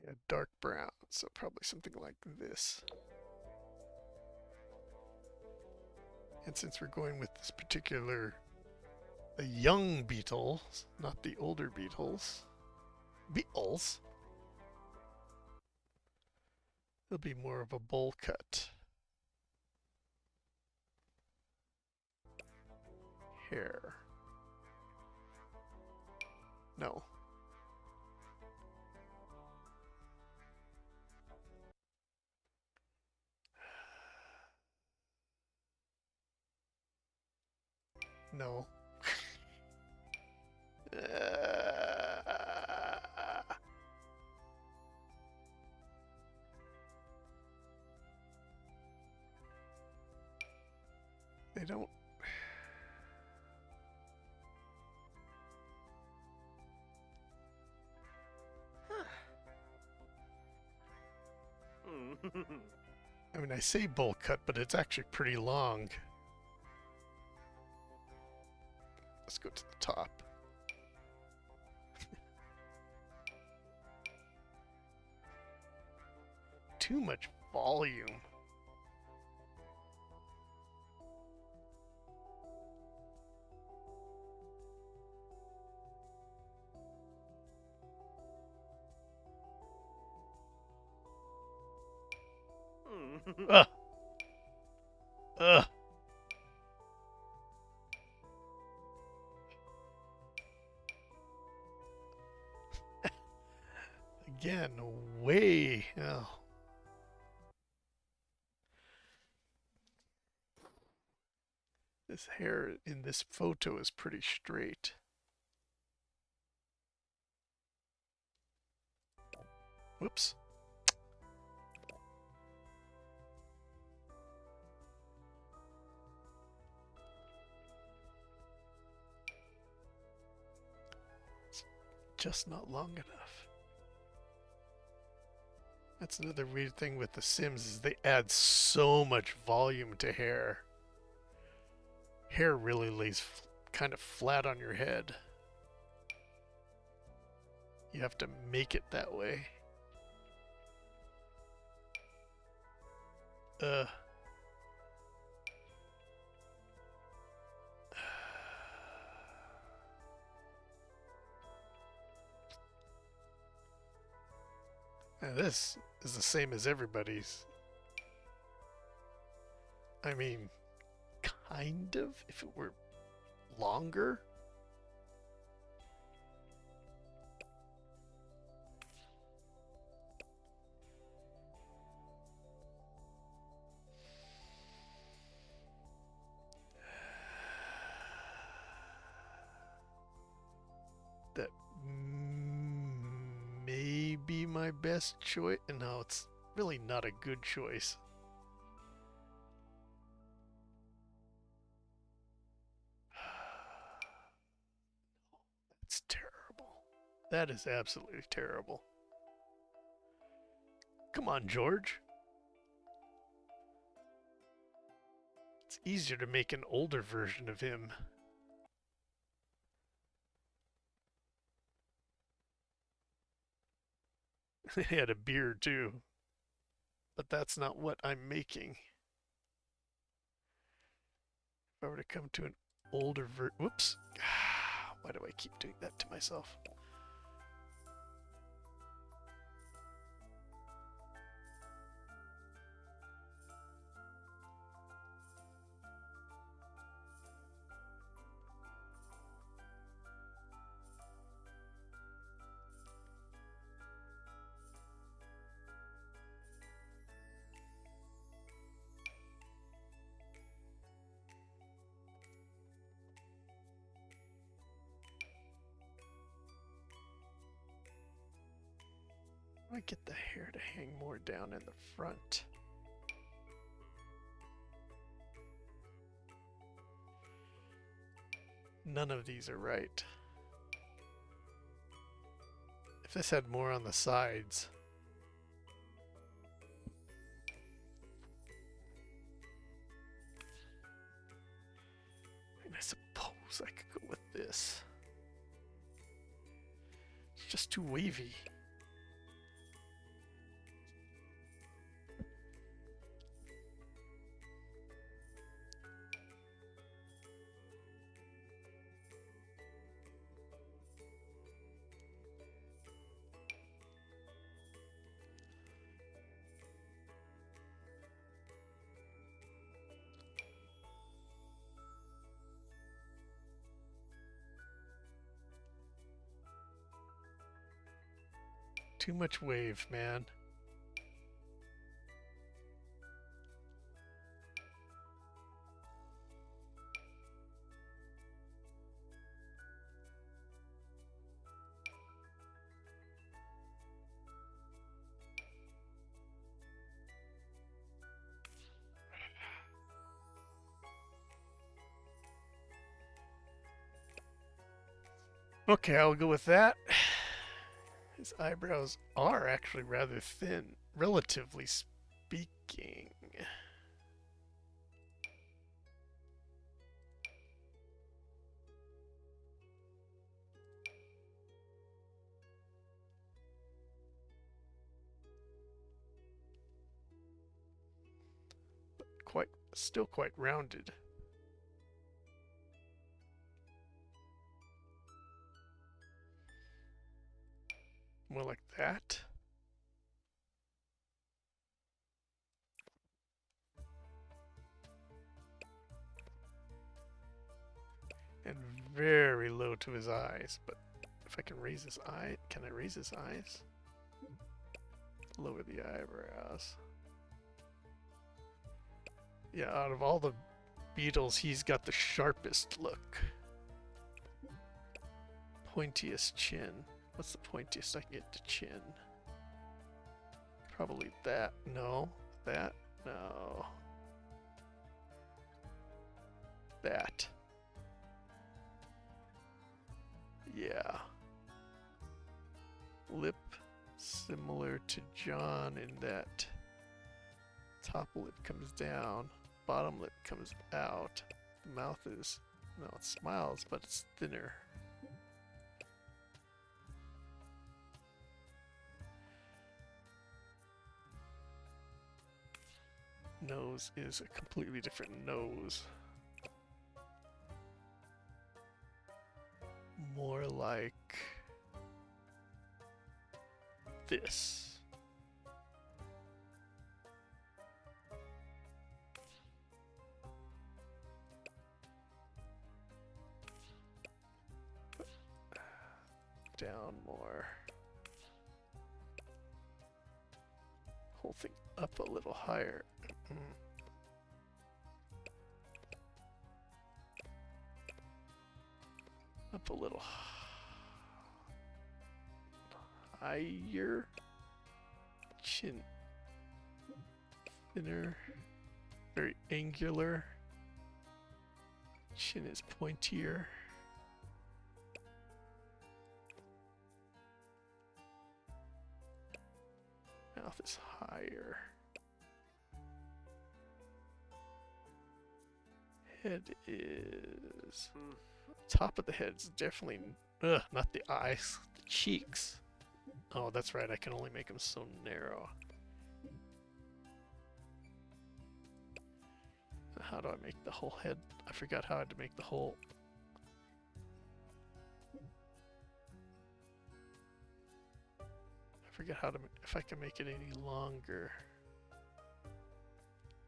Yeah, dark brown, so probably something like this. And since we're going with this particular, the young Beatles, not the older Beatles, it'll be more of a bowl cut. Hair. No. No. They don't... I mean, I say bowl cut, but it's actually pretty long. Let's go to the top. Too much volume. Ugh. Ugh. Again, way. Oh. This hair in this photo is pretty straight. Whoops. It's just not long enough. That's another weird thing with the Sims is they add so much volume to hair. Hair really lays kind of flat on your head. You have to make it that way. And this is the same as everybody's. I mean, kind of, if it were longer. That may be my best choice. No, it's really not a good choice. It's terrible. That is absolutely terrible. Come on, George. It's easier to make an older version of him. He had a beard too. But that's not what I'm making. If I were to come to an older whoops. Why do I keep doing that to myself? I get the hair to hang more down in the front. None of these are right. If this had more on the sides. And I suppose I could go with this. It's just too wavy. Too much wave, man. Okay, I'll go with that. His eyebrows are actually rather thin, relatively speaking. But still quite rounded. More like that. And very low to his eyes, but if I can raise his eye, can I raise his eyes? Lower the eyebrows. Yeah, out of all the Beatles, he's got the sharpest look. Pointiest chin. What's the pointiest I can get to chin? Probably that. No. That. No. That. Yeah. Lip similar to John in that top lip comes down, bottom lip comes out. The mouth is, no, it smiles, but it's thinner. Nose is a completely different nose. More like this. Down more. Whole thing up a little higher. Up a little higher. Chin thinner. Very angular. Chin is pointier. Mouth is higher. Head is... Top of the head's definitely... not the eyes. The cheeks. Oh, that's right, I can only make them so narrow. How do I make the whole head? I forgot how I had to make the whole... I forget how to... if I can make it any longer.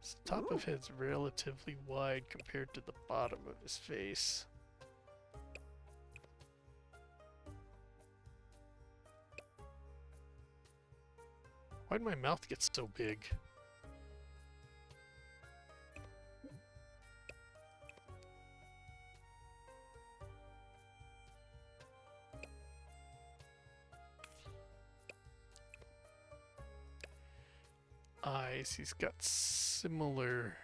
His top of head's relatively wide compared to the bottom of his face. Why'd my mouth get so big? Eyes, he's got similar...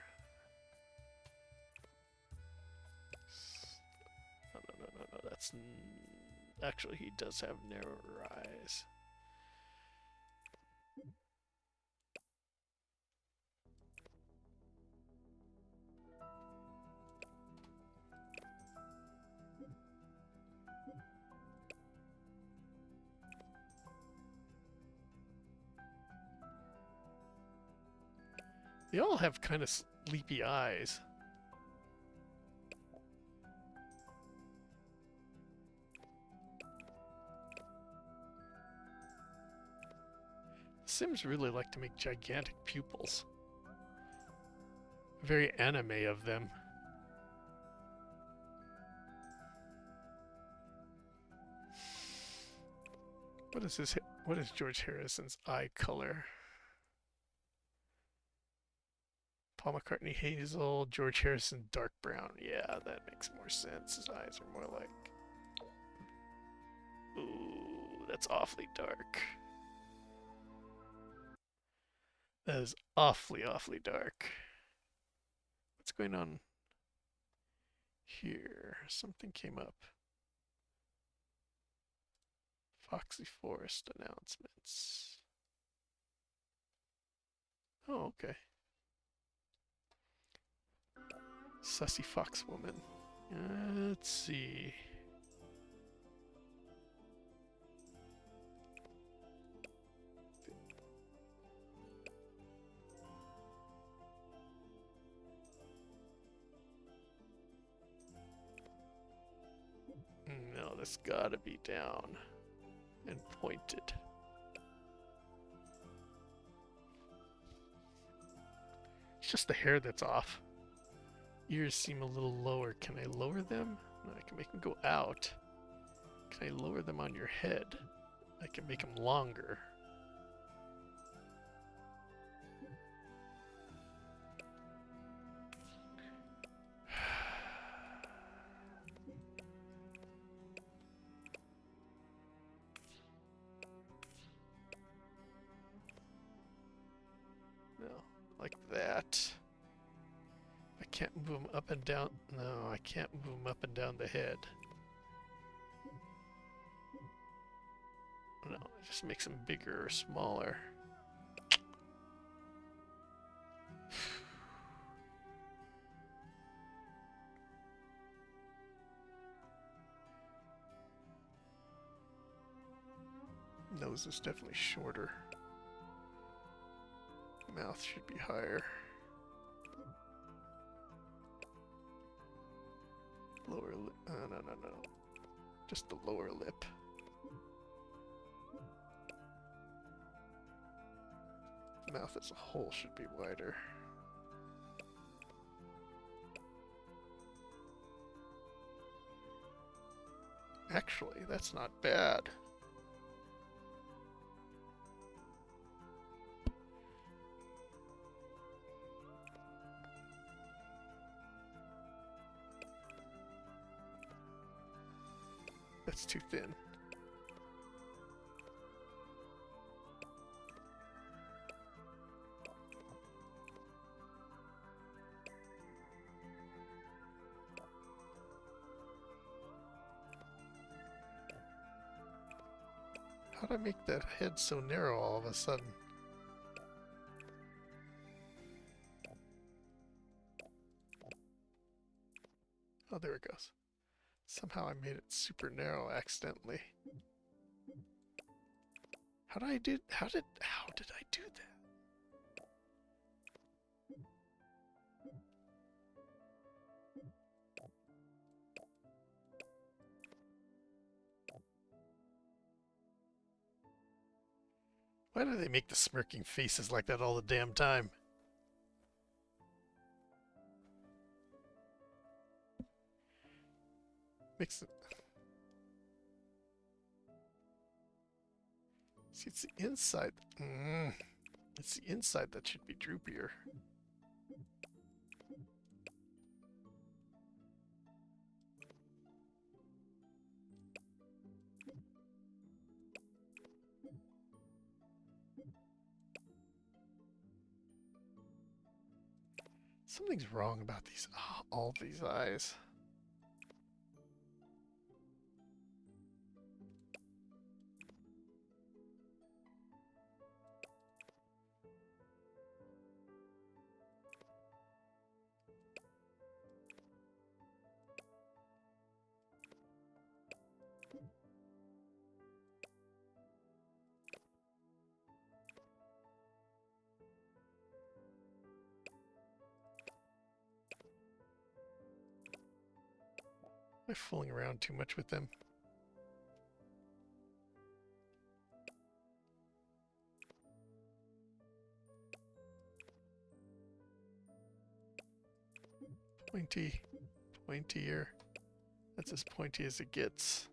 No, that's... Actually, he does have narrower eyes. They all have kind of sleepy eyes. Sims really like to make gigantic pupils. Very anime of them. What is George Harrison's eye color? Paul McCartney hazel, George Harrison dark brown. Yeah, that makes more sense. His eyes are more like... Ooh, that's awfully dark. That is awfully, awfully dark. What's going on here? Something came up. Foxy Forest announcements. Oh, okay. Sussy Fox Woman. Let's see. No, that's gotta be down and pointed. It's just the hair that's off. Ears seem a little lower. Can I lower them? No, I can make them go out. Can I lower them on your head? I can make them longer. No, like that. I can't move them up and down. No, I can't move them up and down the head. No, it just makes them bigger or smaller. Nose is definitely shorter. Mouth should be higher. Lower lip. No. Just the lower lip. Mouth as a whole should be wider. Actually, that's not bad. That's too thin. How'd I make that head so narrow all of a sudden? Oh, there it goes. Somehow I made it super narrow accidentally. How did I do that? Why do they make the smirking faces like that all the damn time? Makes it. See, it's the inside. It's the inside that should be droopier. Something's wrong about these, all these eyes. Am I fooling around too much with them? Pointy, pointier. That's as pointy as it gets.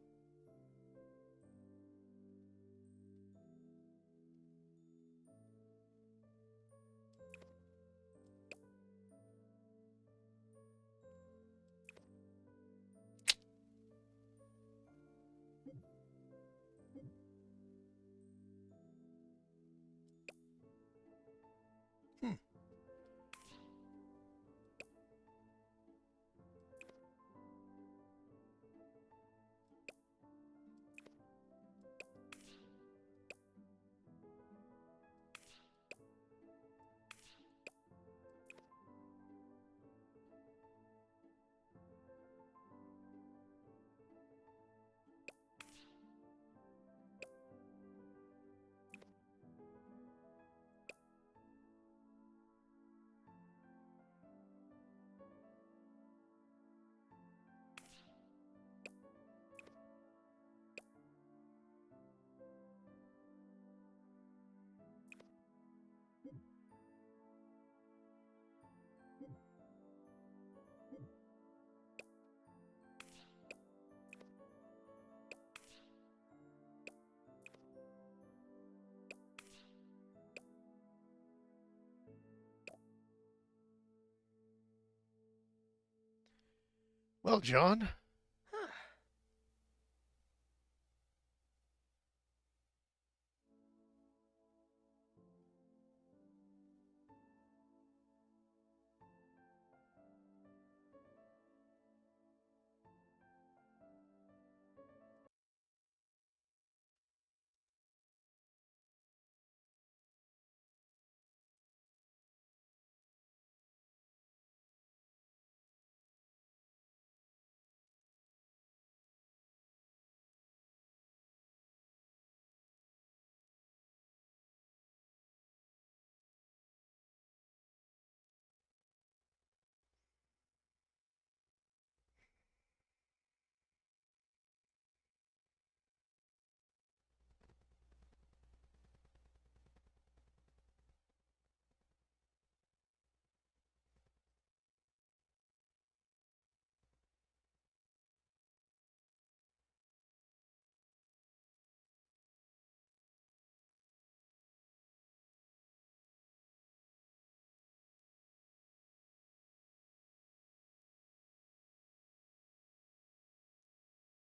Hmm. Well, John,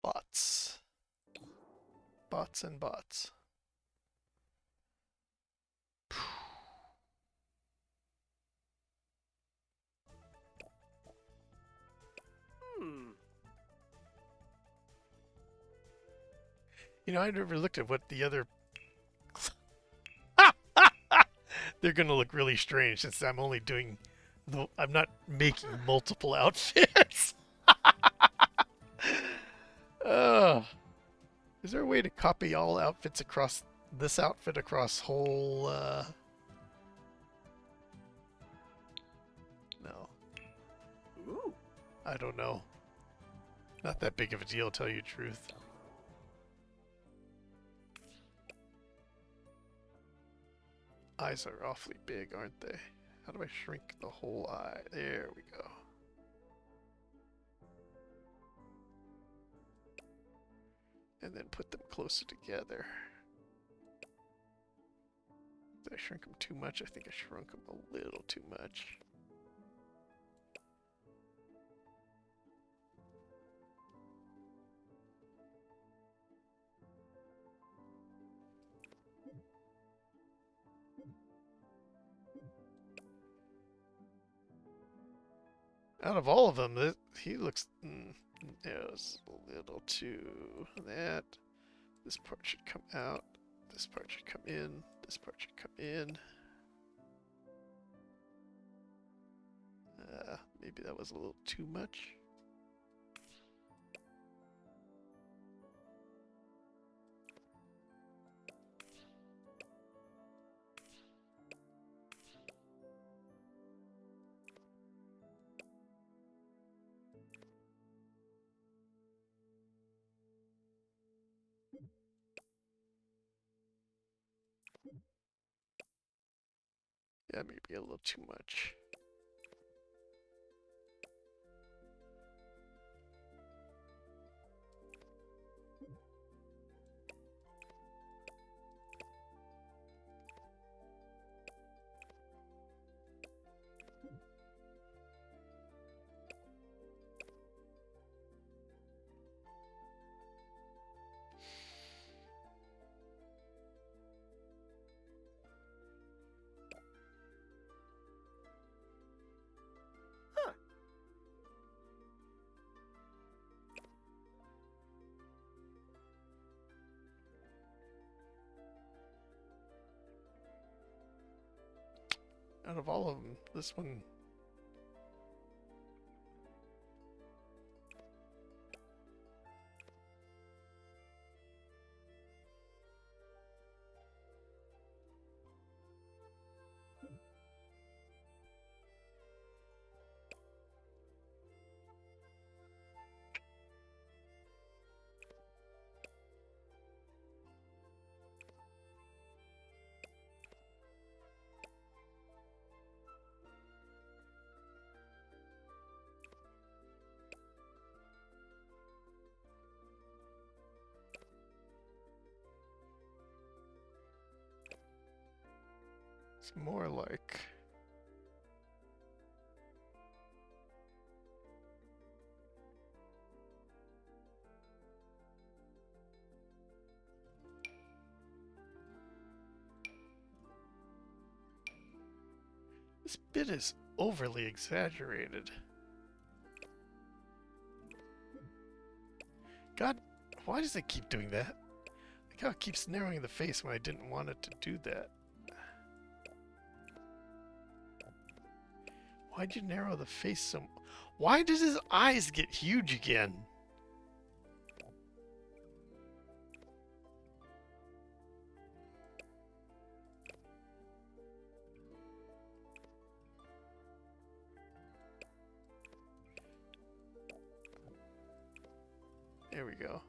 bots. Bots and bots. Hmm. You know, I never looked at what the other. They're gonna look really strange since I'm only doing. I'm not making multiple outfits. uh, is there a way to copy all outfits across this outfit across whole, no, Ooh. I don't know. Not that big of a deal, tell you the truth. Eyes are awfully big, aren't they? How do I shrink the whole eye? There we go. And then put them closer together. Did I shrink them too much? I think I shrunk them a little too much. Out of all of them, he looks... it was a little too... That. This part should come out. This part should come in. This part should come in. Maybe that was a little too much. Yeah, maybe a little too much. Huh. Out of all of them, this one... It's more like... This bit is overly exaggerated. God, why does it keep doing that? Like how it keeps narrowing the face when I didn't want it to do that. Why'd you narrow the face so... Why does his eyes get huge again? There we go.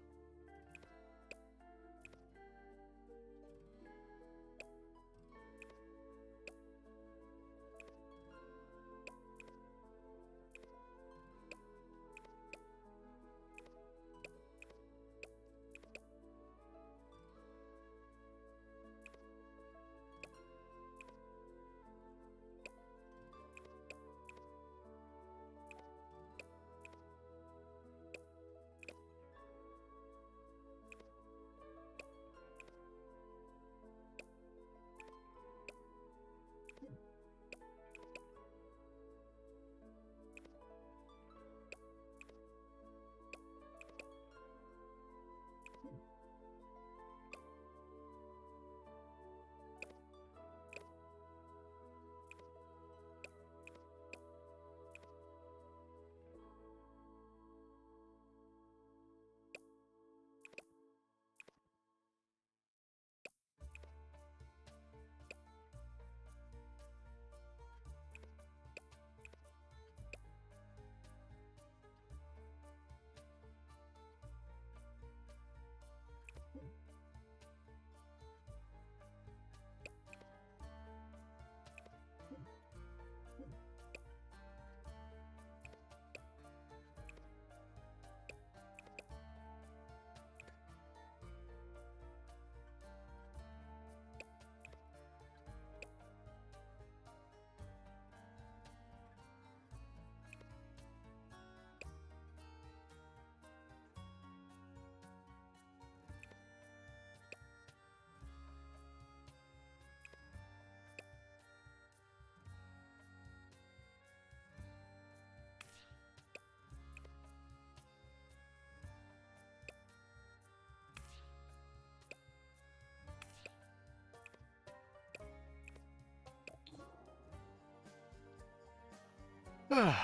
I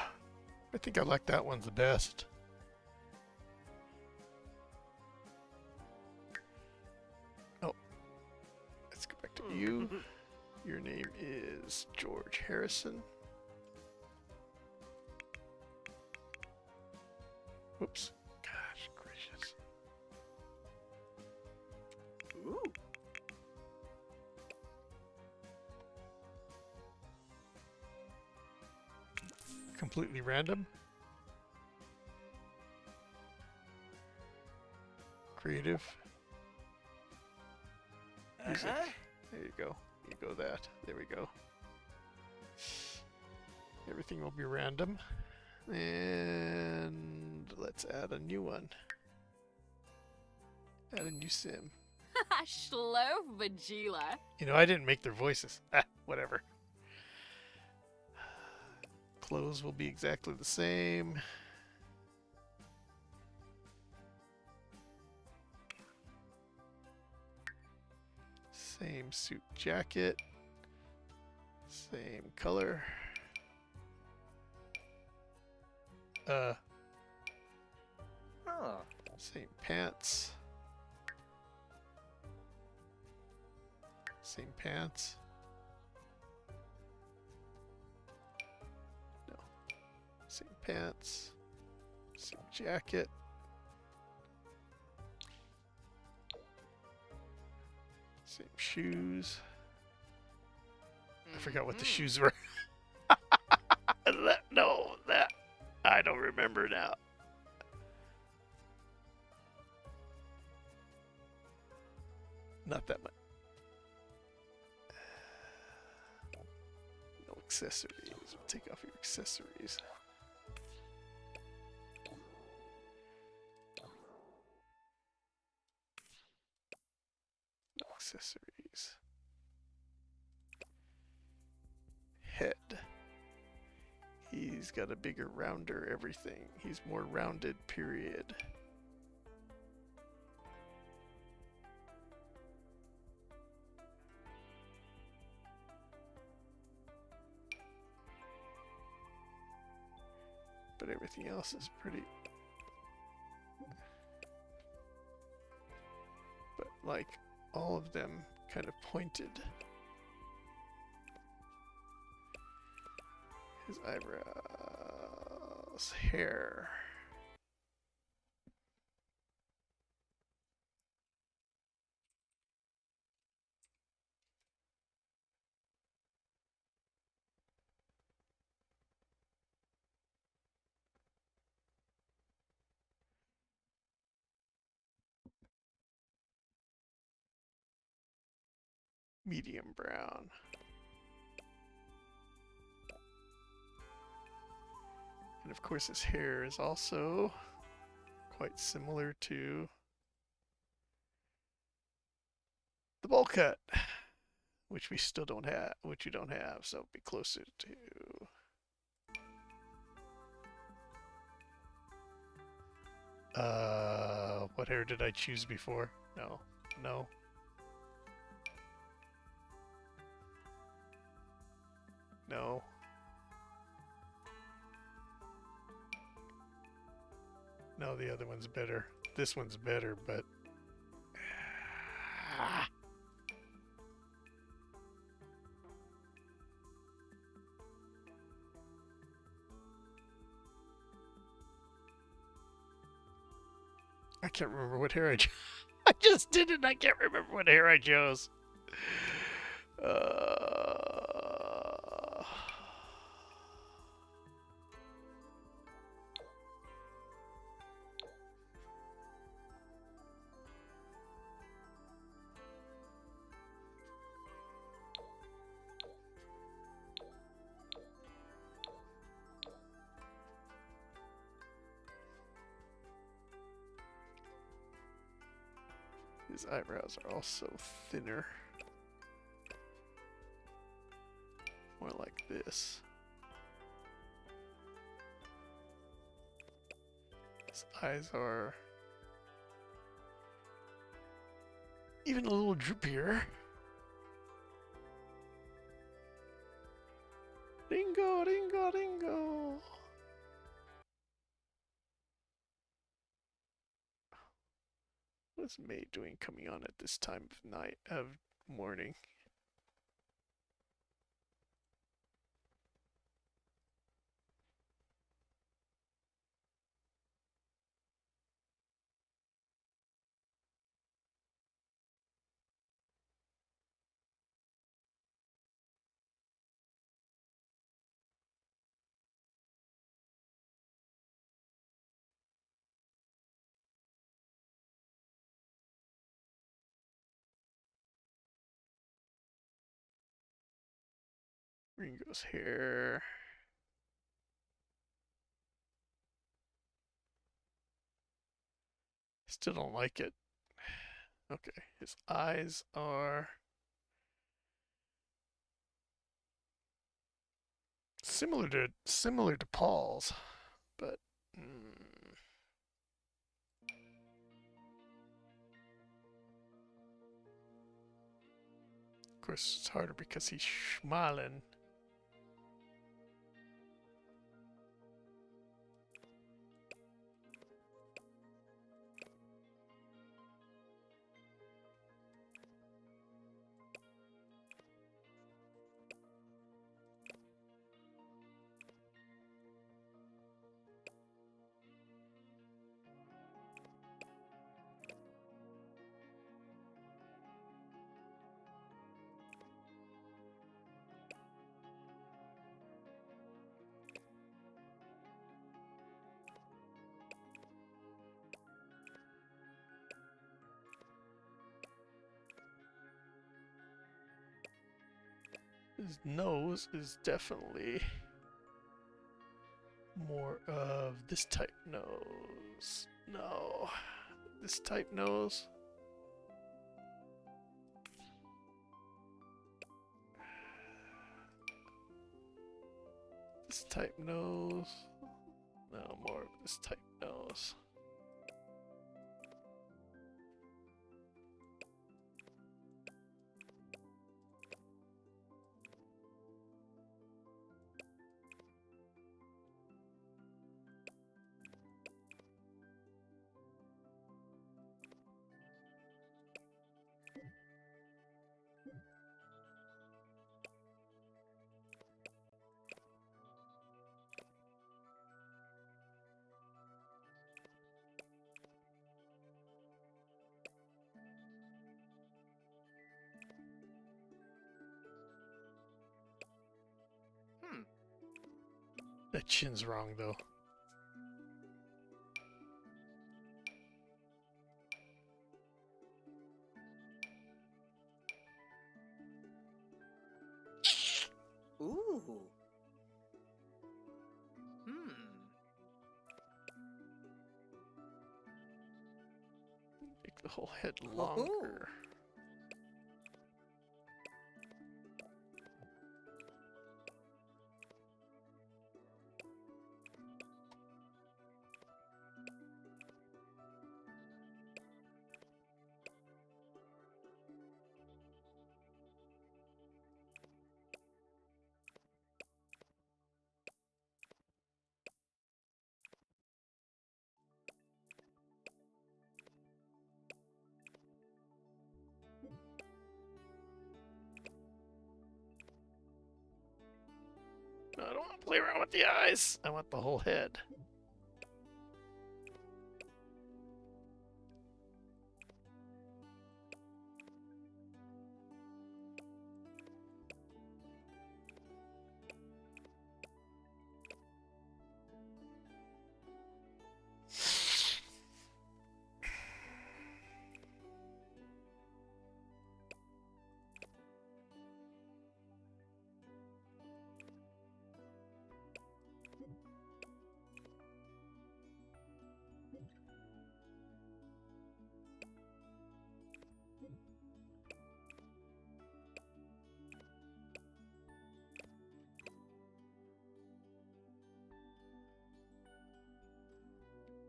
think I like that one's the best. Oh, let's go back to you. Your name is George Harrison. Whoops. Gosh gracious. Ooh. Completely random. Creative. Music. There you go. You go that. There we go. Everything will be random. And let's add a new one. Add a new sim. Shlo Vagila. You know, I didn't make their voices. Ah, whatever. Clothes will be exactly the same. Same suit jacket. Same color. Huh. Same pants. Same pants. No. Same pants. Same jacket. Same shoes. I forgot what the shoes were. That I don't remember now. Not that much. No accessories. Take off your accessories. No accessories. Head. He's got a bigger, rounder everything. He's more rounded, period. But everything else is pretty... But like, all of them kind of pointed. His eyebrows, hair. Medium brown. And of course his hair is also quite similar to the bowl cut, which we still don't have, which you don't have, so it'll be closer to... what hair did I choose before? No. No. No. No, the other one's better. This one's better, but... I can't remember what hair I chose. I just did it. I can't remember what hair I chose. His eyebrows are also thinner. More like this. His eyes are even a little droopier. Ringo, ringo, ringo. What's May doing coming on at this time of night, of morning? Ringo's hair. Still don't like it. Okay, his eyes are similar to Paul's, but of course it's harder because he's smiling. His nose is definitely more of this type nose. No, this type nose. This type nose. No, more of this type nose. Hmm. That chin's wrong though. Ooh. Hmm. Make the whole head Oh. longer. No, I don't want to play around with the eyes. I want the whole head.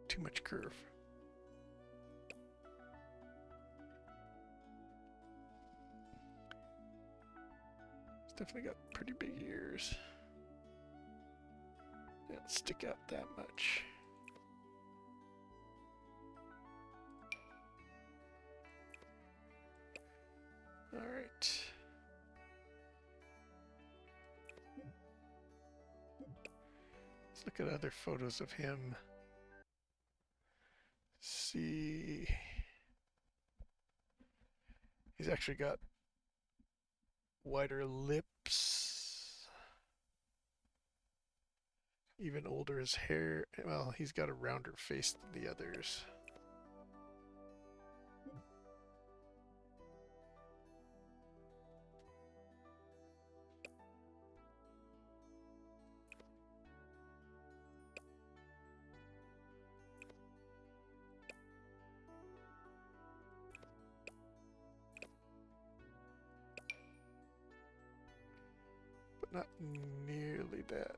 Too much curve. It's definitely got pretty big ears. They don't stick out that much. All right. Let's look at other photos of him. See. He's actually got wider lips. Even older, his hair. Well, he's got a rounder face than the others. But not nearly that.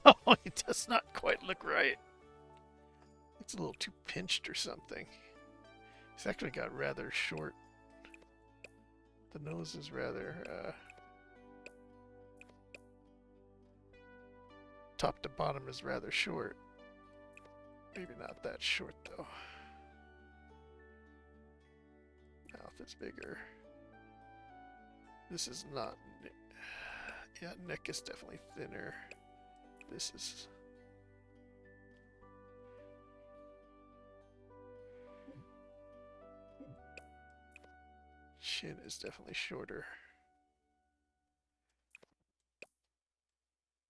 No, it does not quite look right. It's a little too pinched or something. He's actually got rather short. The nose is rather top to bottom is rather short. Maybe not that short though. Mouth is bigger. This is not. Yeah, neck is definitely thinner. This is. Chin is definitely shorter.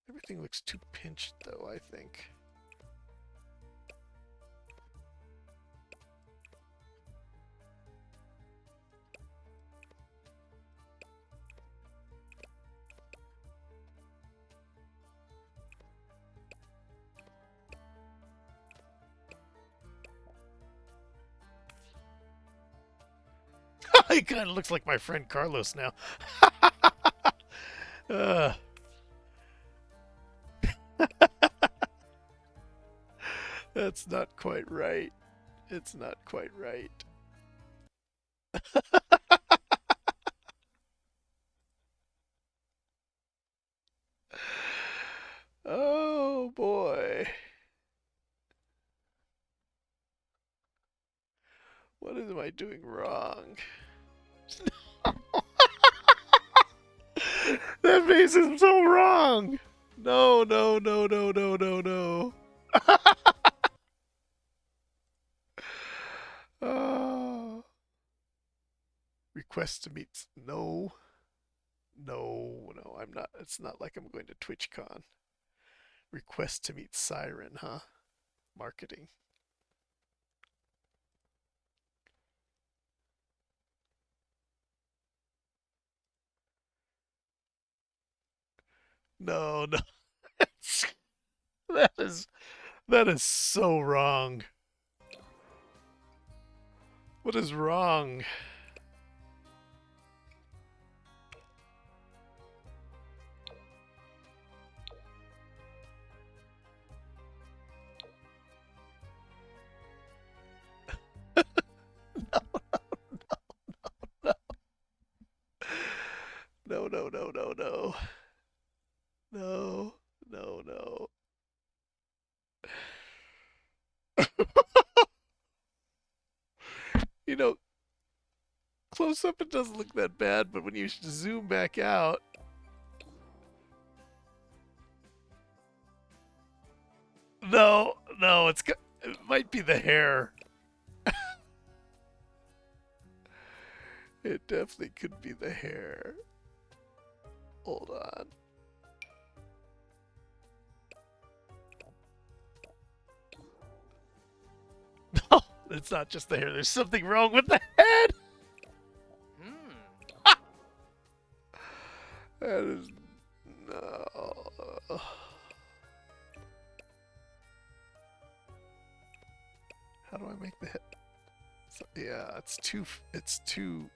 Everything looks too pinched though, I think. He kind of looks like my friend Carlos now. uh, that's not quite right. It's not quite right. Oh boy. What am I doing wrong? That face is so wrong. No, no, no, no, no, no, no. Oh. Request to meet. No. No, no, I'm not. It's not like I'm going to TwitchCon. Request to meet Siren, huh? Marketing. No, no. that is that is so wrong. What is wrong? No, no, no, no, no. No, no, no. You know, close up it doesn't look that bad, but when you zoom back out, no, no, it might be the hair. It definitely could be the hair. Hold on. No, it's not just the hair. There's something wrong with the head. That is no. How do I make the head? So, yeah, it's too. It's too.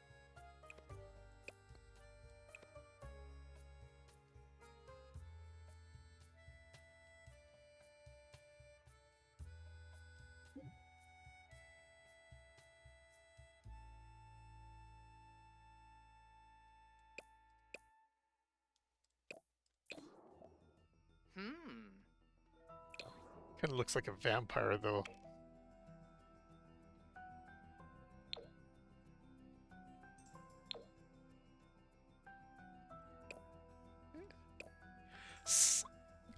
Kind of looks like a vampire, though.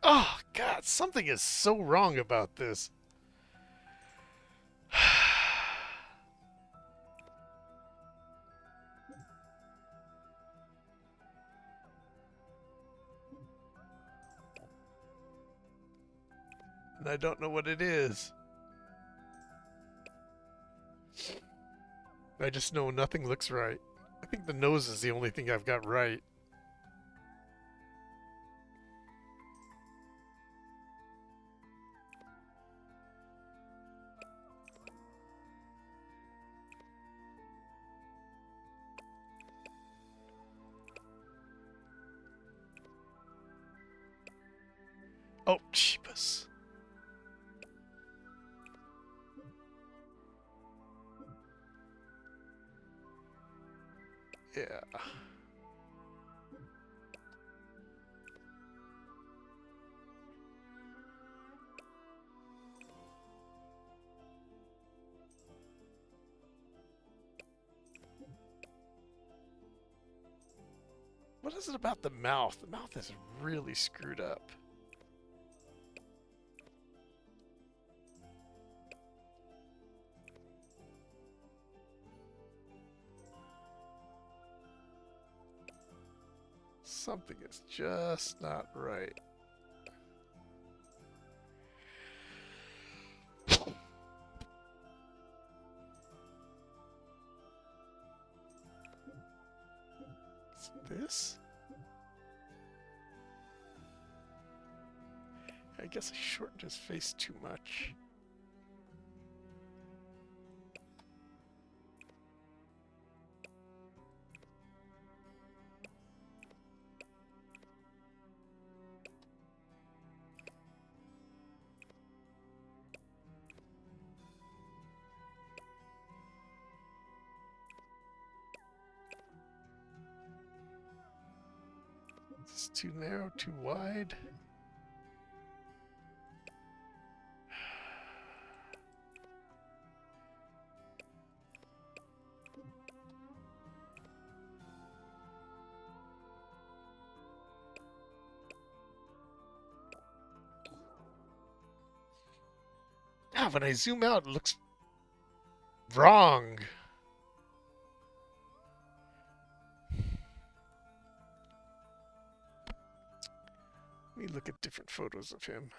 Oh, God, something is so wrong about this. And I don't know what it is. I just know nothing looks right. I think the nose is the only thing I've got right. Oh, cheapus. Yeah. What is it about the mouth? The mouth is really screwed up. Something is just not right. Is it this? I guess I shortened his face too much. Is this too narrow, too wide? Ah, when I zoom out, it looks wrong. Let me look at different photos of him.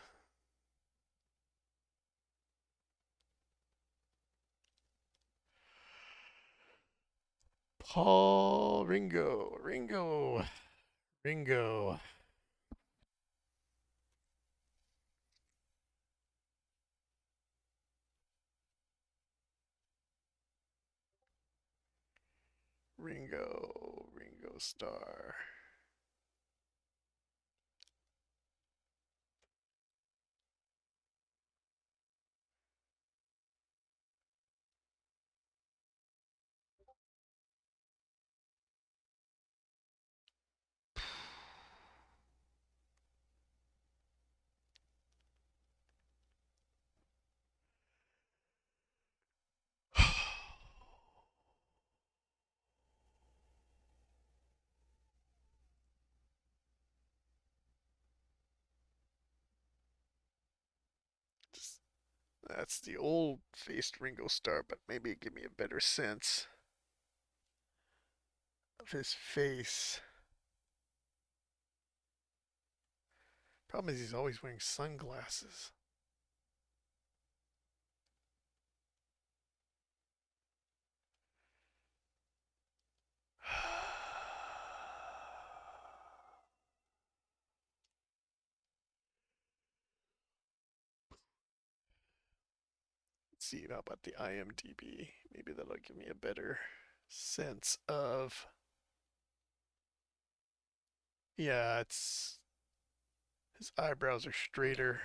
Paul Ringo. Ringo. Ringo. Ringo. Ringo Starr. That's the old-faced Ringo Starr, but maybe it give me a better sense of his face. Problem is he's always wearing sunglasses. Let's see, how about the IMDb? Maybe that'll give me a better sense of. Yeah, it's his eyebrows are straighter.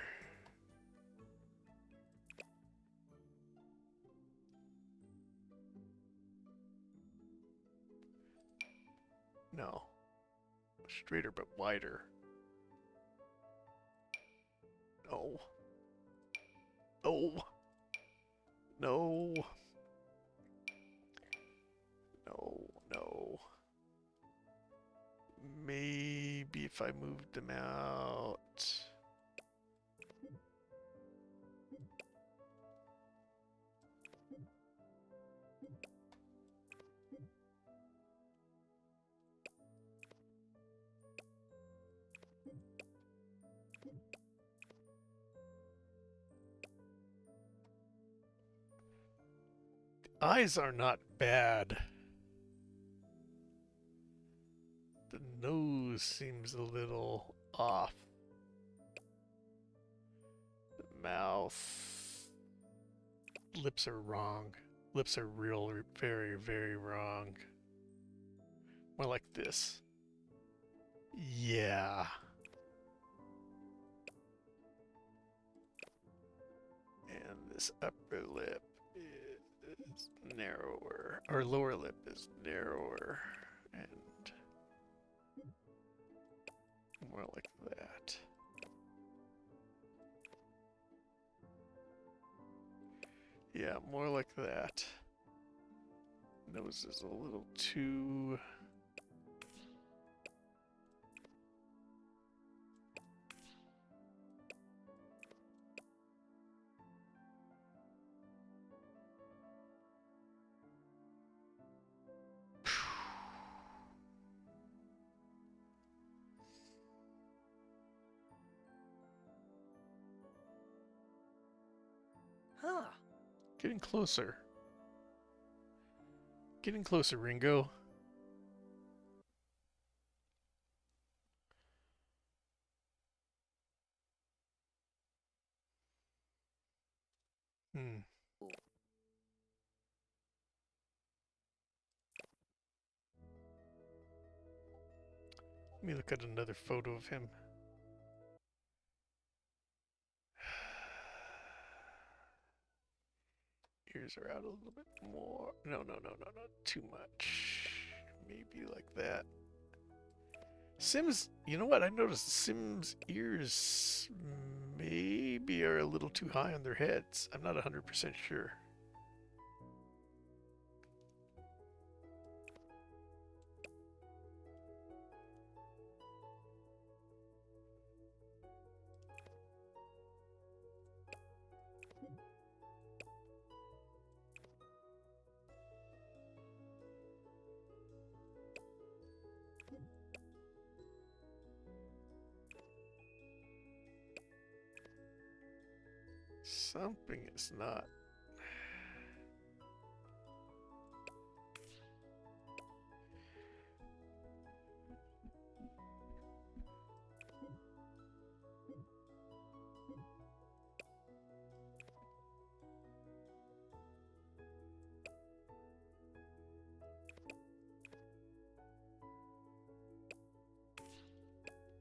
No, straighter but wider. No. Oh, no, no, no. Maybe if I moved them out. Eyes are not bad. The nose seems a little off. The mouth. Lips are wrong. Lips are real, very, very wrong. More like this. Yeah. And this upper lip is narrower. Our lower lip is narrower. And more like that. Yeah, more like that. Nose is a little too... Huh. Getting closer. Getting closer, Ringo. Hmm. Let me look at another photo of him. Ears are out a little bit more. No, no, no, no, not too much. Maybe like that. Sim's, you know what? I noticed Sim's ears maybe are a little too high on their heads. I'm not 100% sure. Something is not.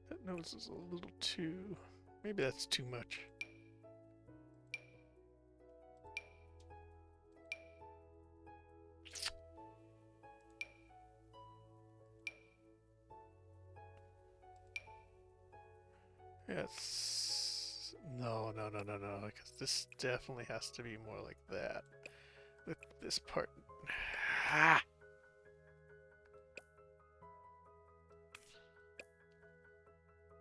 That nose is a little too. Maybe that's too much. Yes. No, no, no, no, no. Because this definitely has to be more like that. With this part. Ah!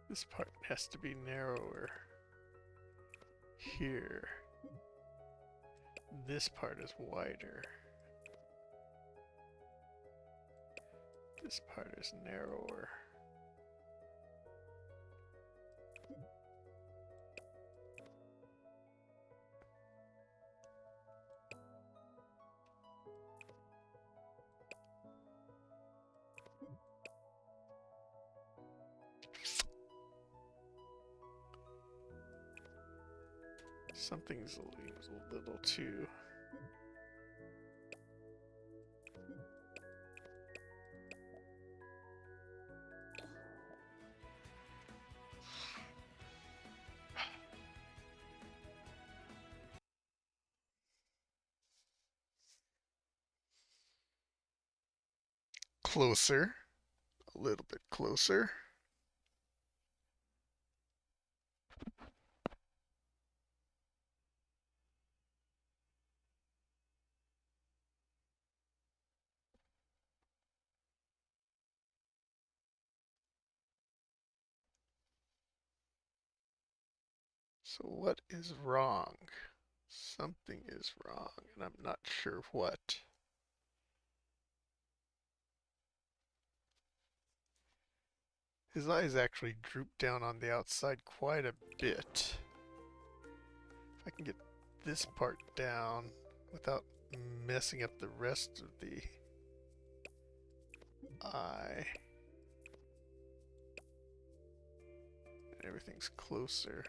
This part has to be narrower. Here. This part is wider. This part is narrower. Something's a little too. Closer. A little bit closer. So what is wrong? Something is wrong, and I'm not sure what. His eyes actually droop down on the outside quite a bit. If I can get this part down without messing up the rest of the eye. Everything's closer.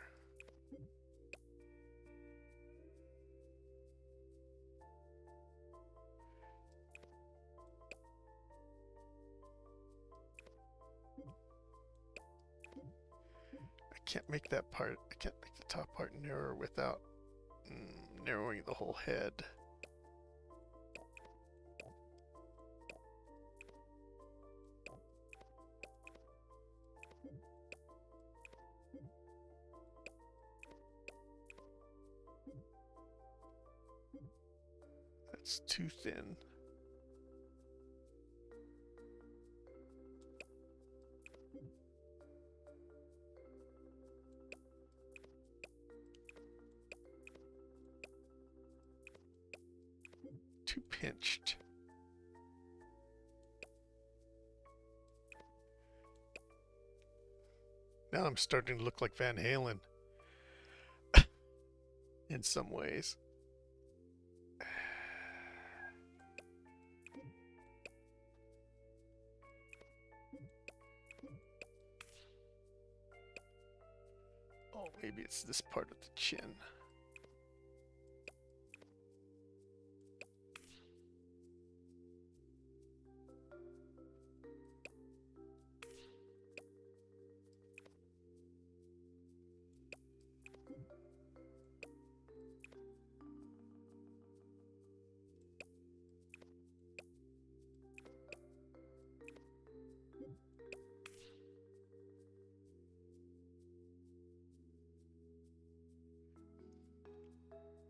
I can't make that part, I can't make the top part narrower without narrowing the whole head. That's too thin. Too pinched. Now I'm starting to look like Van Halen in some ways. Oh, maybe it's this part of the chin.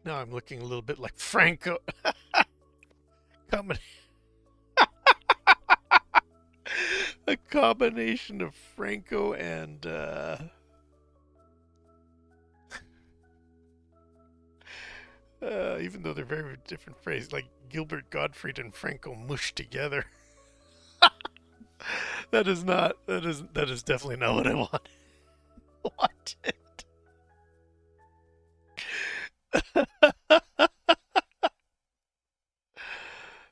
Now I'm looking a little bit like Franco. A combination of Franco and even though they're very different phrases, like Gilbert Gottfried and Franco mushed together. That is definitely not what I want.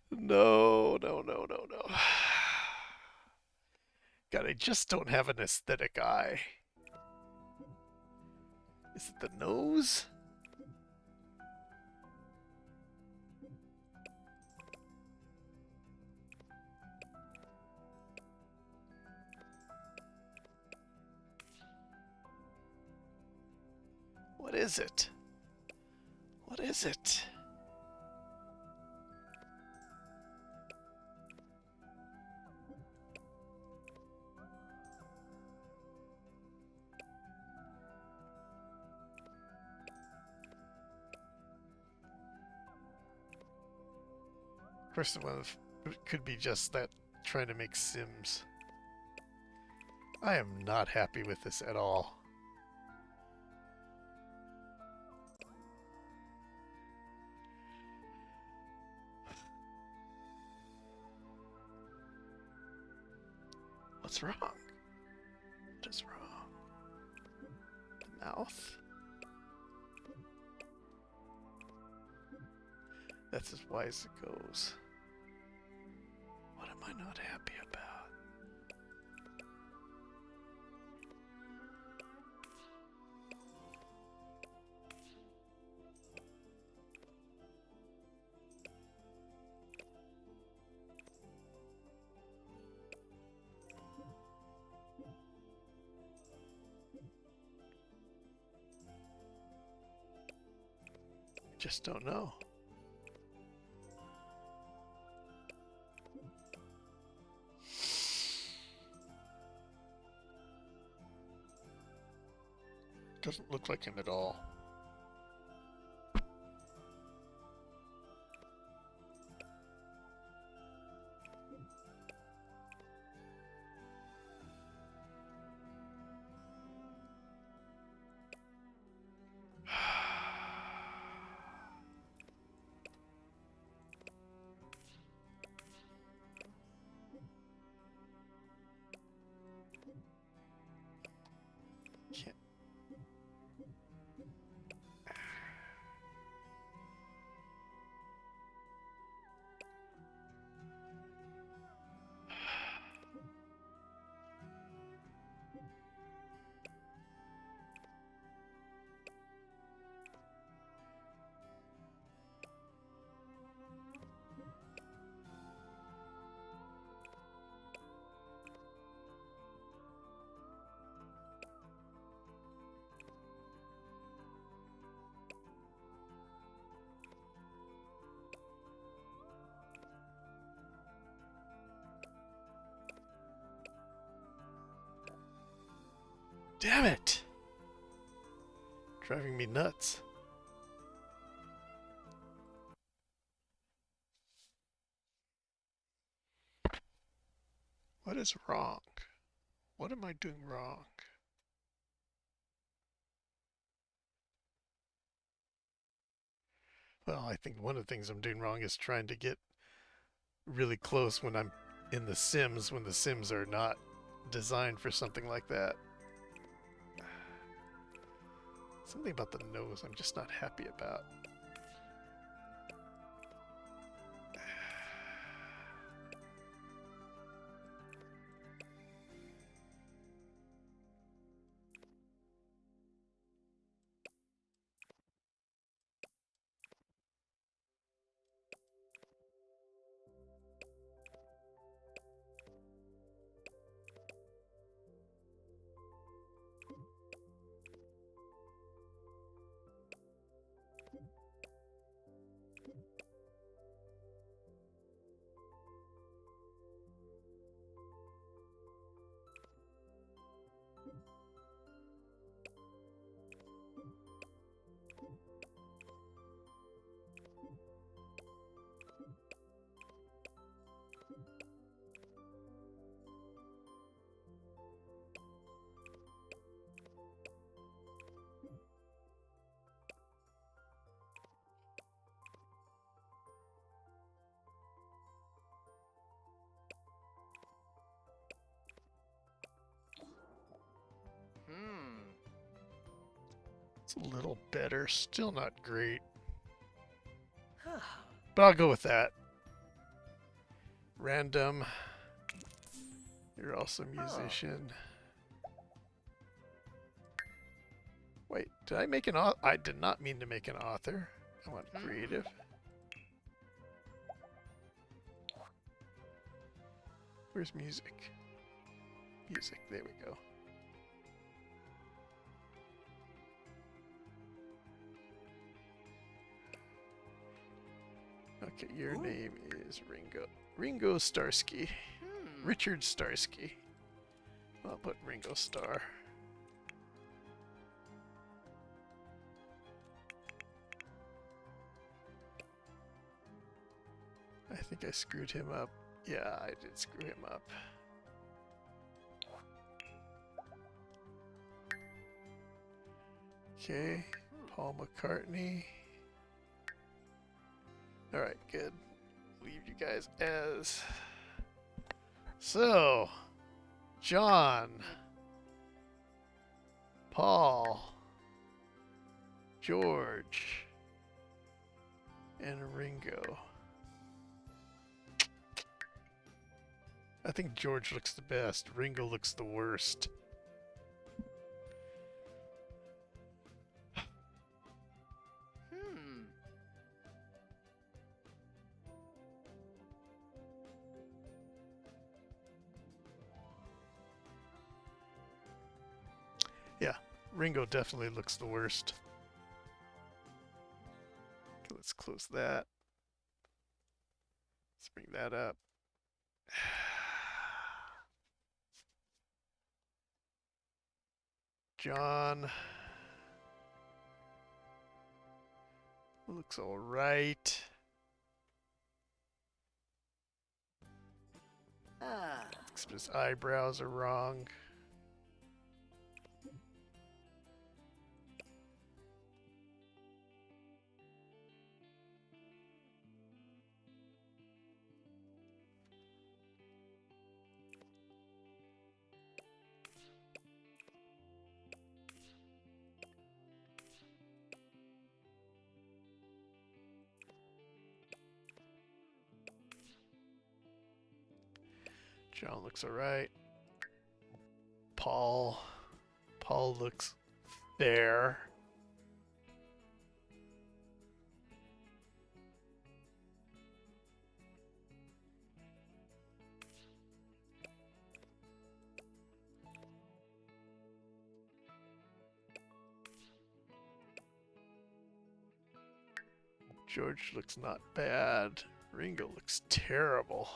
No, no, no, no, no. God, I just don't have an aesthetic eye. Is it the nose? What is it? What is it? Of course, it could be just that trying to make Sims. I am not happy with this at all. What's wrong? What is wrong? The mouth? That's as wise as it goes. What am I not happy about? I just don't know. Doesn't look like him at all. Damn it! Driving me nuts. What is wrong? What am I doing wrong? Well, I think one of the things I'm doing wrong is trying to get really close when I'm in the Sims, when the Sims are not designed for something like that. Something about the nose I'm just not happy about. It's a little better, still not great. But I'll go with that. Random. You're also a musician. Wait, did I make an author? I did not mean to make an author. I want creative. Where's music? Music, there we go. Okay, your name is Ringo. Ringo Starsky. Richard Starsky. I'll put Ringo Starr. I think I screwed him up. Yeah, I did screw him up. Okay, Paul McCartney. Alright, good. Leave you guys as. So, John, Paul, George, and Ringo. I think George looks the best. Ringo looks the worst. Yeah, Ringo definitely looks the worst. Okay, let's close that. Let's bring that up. John looks all right. Except his eyebrows are wrong. John looks alright. Paul looks fair. George looks not bad. Ringo looks terrible.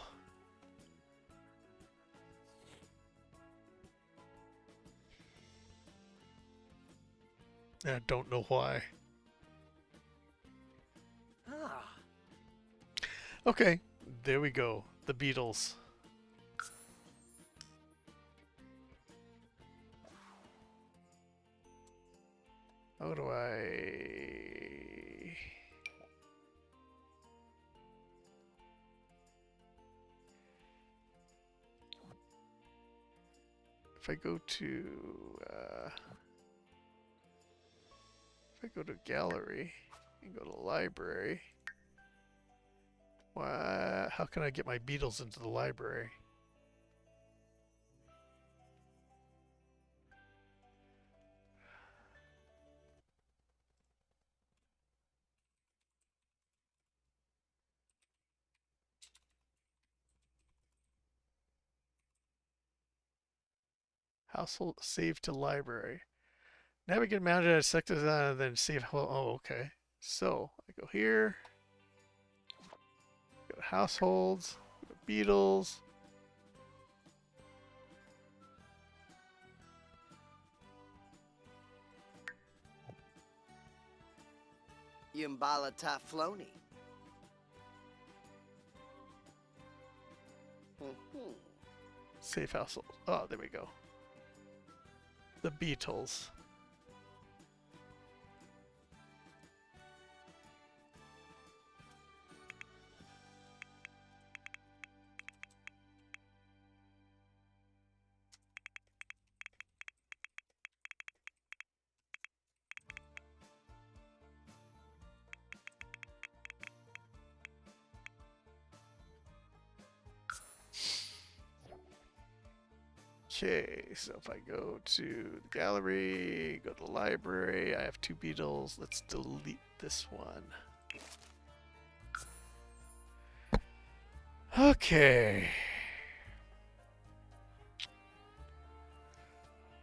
I don't know why. Ah. Okay, there we go. The Beatles. How do I... If I go to... if I go to gallery and go to library... Why, how can I get my Beatles into the library? Household save to library. Navigate manager select then save. Oh, okay. So I go here. Go to households. Go to Beatles. Yumbala Tafloni. Save household. Oh, there we go. The Beatles. Okay, so if I go to the gallery, go to the library, I have two Beatles. Let's delete this one. Okay.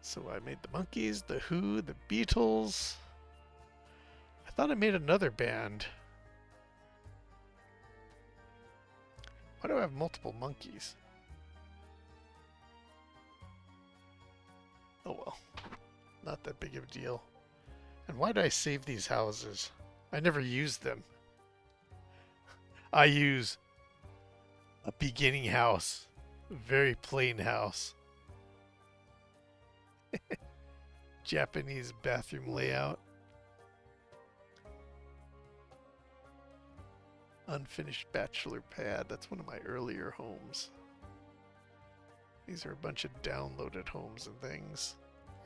So I made the Monkees, the Who, the Beatles. I thought I made another band. Why do I have multiple monkeys? Oh well, not that big of a deal. And why did I save these houses? I never used them. I use a beginning house. A very plain house. Japanese bathroom layout. Unfinished bachelor pad. That's one of my earlier homes. These are a bunch of downloaded homes and things.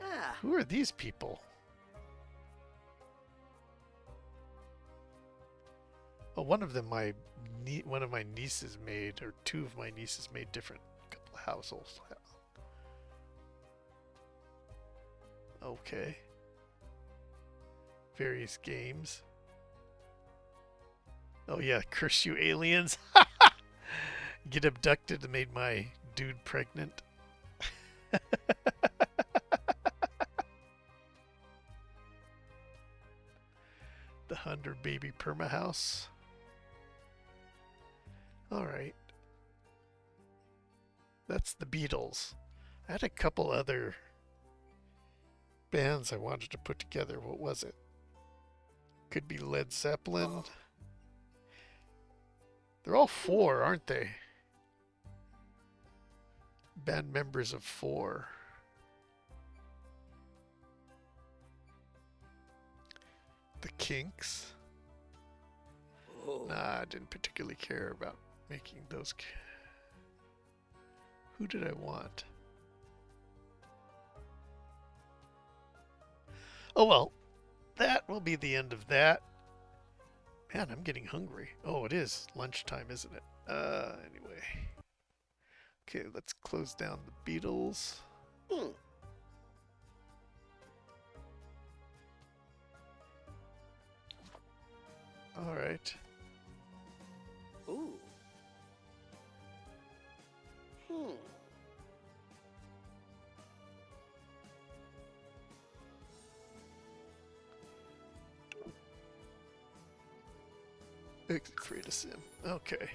Ah. Who are these people? Oh, one of them one of my nieces made, or two of my nieces made different couple of households. Okay. Various games. Oh yeah, curse you aliens. Get abducted and made my dude pregnant. The 100 baby perma house. Alright. That's the Beatles. I had a couple other bands I wanted to put together. What was it? Could be Led Zeppelin. They're all four, aren't they? Band members of four. The Kinks. Oh. Nah, I didn't particularly care about making those. Who did I want? Oh well, that will be the end of that. Man, I'm getting hungry. Oh, it is lunchtime, isn't it? Anyway. Okay, let's close down the Beatles. Alright. Ooh. Create a sim. Okay.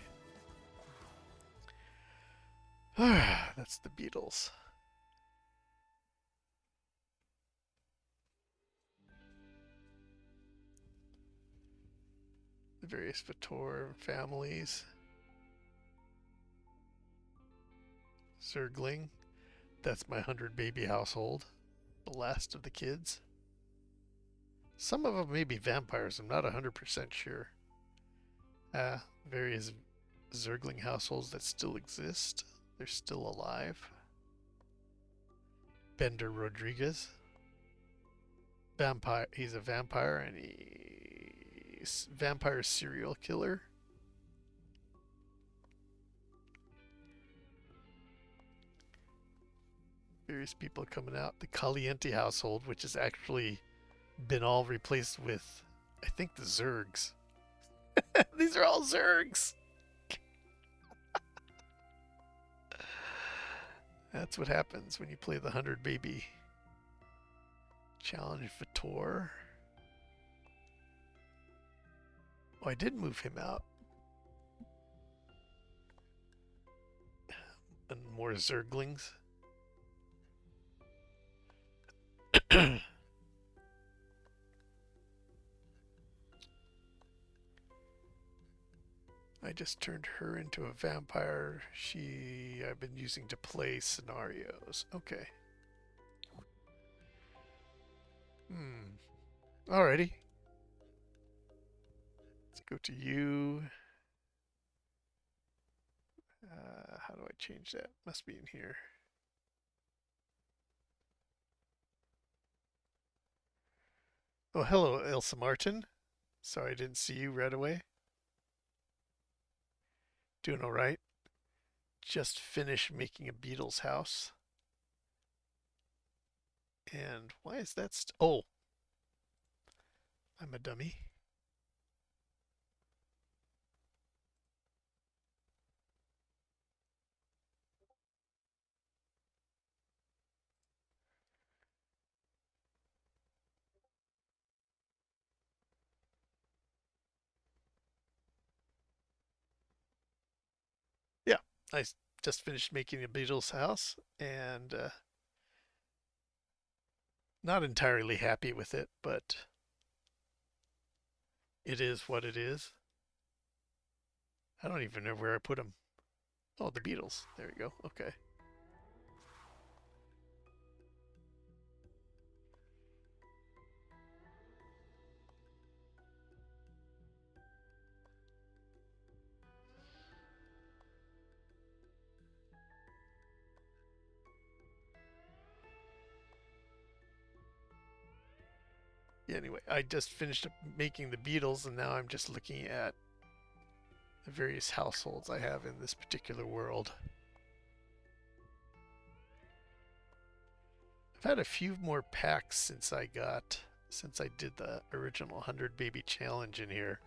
That's the Beatles. various Vitor families. Zergling. That's my 100 baby household. The last of the kids. Some of them may be vampires. I'm not 100% sure. Various Zergling households that still exist. They're still alive. Bender Rodriguez. Vampire. He's a vampire and he's vampire serial killer. Various people coming out. The Caliente household, which has actually been all replaced with, I think, the Zergs. These are all Zergs. That's what happens when you play the 100 baby challenge Vitor. Oh, I did move him out. And more Zerglings. I just turned her into a vampire. I've been using to play scenarios. Okay. Alrighty. Let's go to you. How do I change that? Must be in here. Oh, hello, Elsa Martin. Sorry I didn't see you right away. Doing all right. Just finished making a Beatles house. And why is that? Oh, I'm a dummy. Yeah, I just finished making a Beatles house and not entirely happy with it, but it is what it is. I don't even know where I put them. Oh, the Beatles. There we go. Okay. Yeah, anyway, I just finished up making the Beatles, and now I'm just looking at the various households I have in this particular world. I've had a few more packs since I did the original 100 baby challenge in here.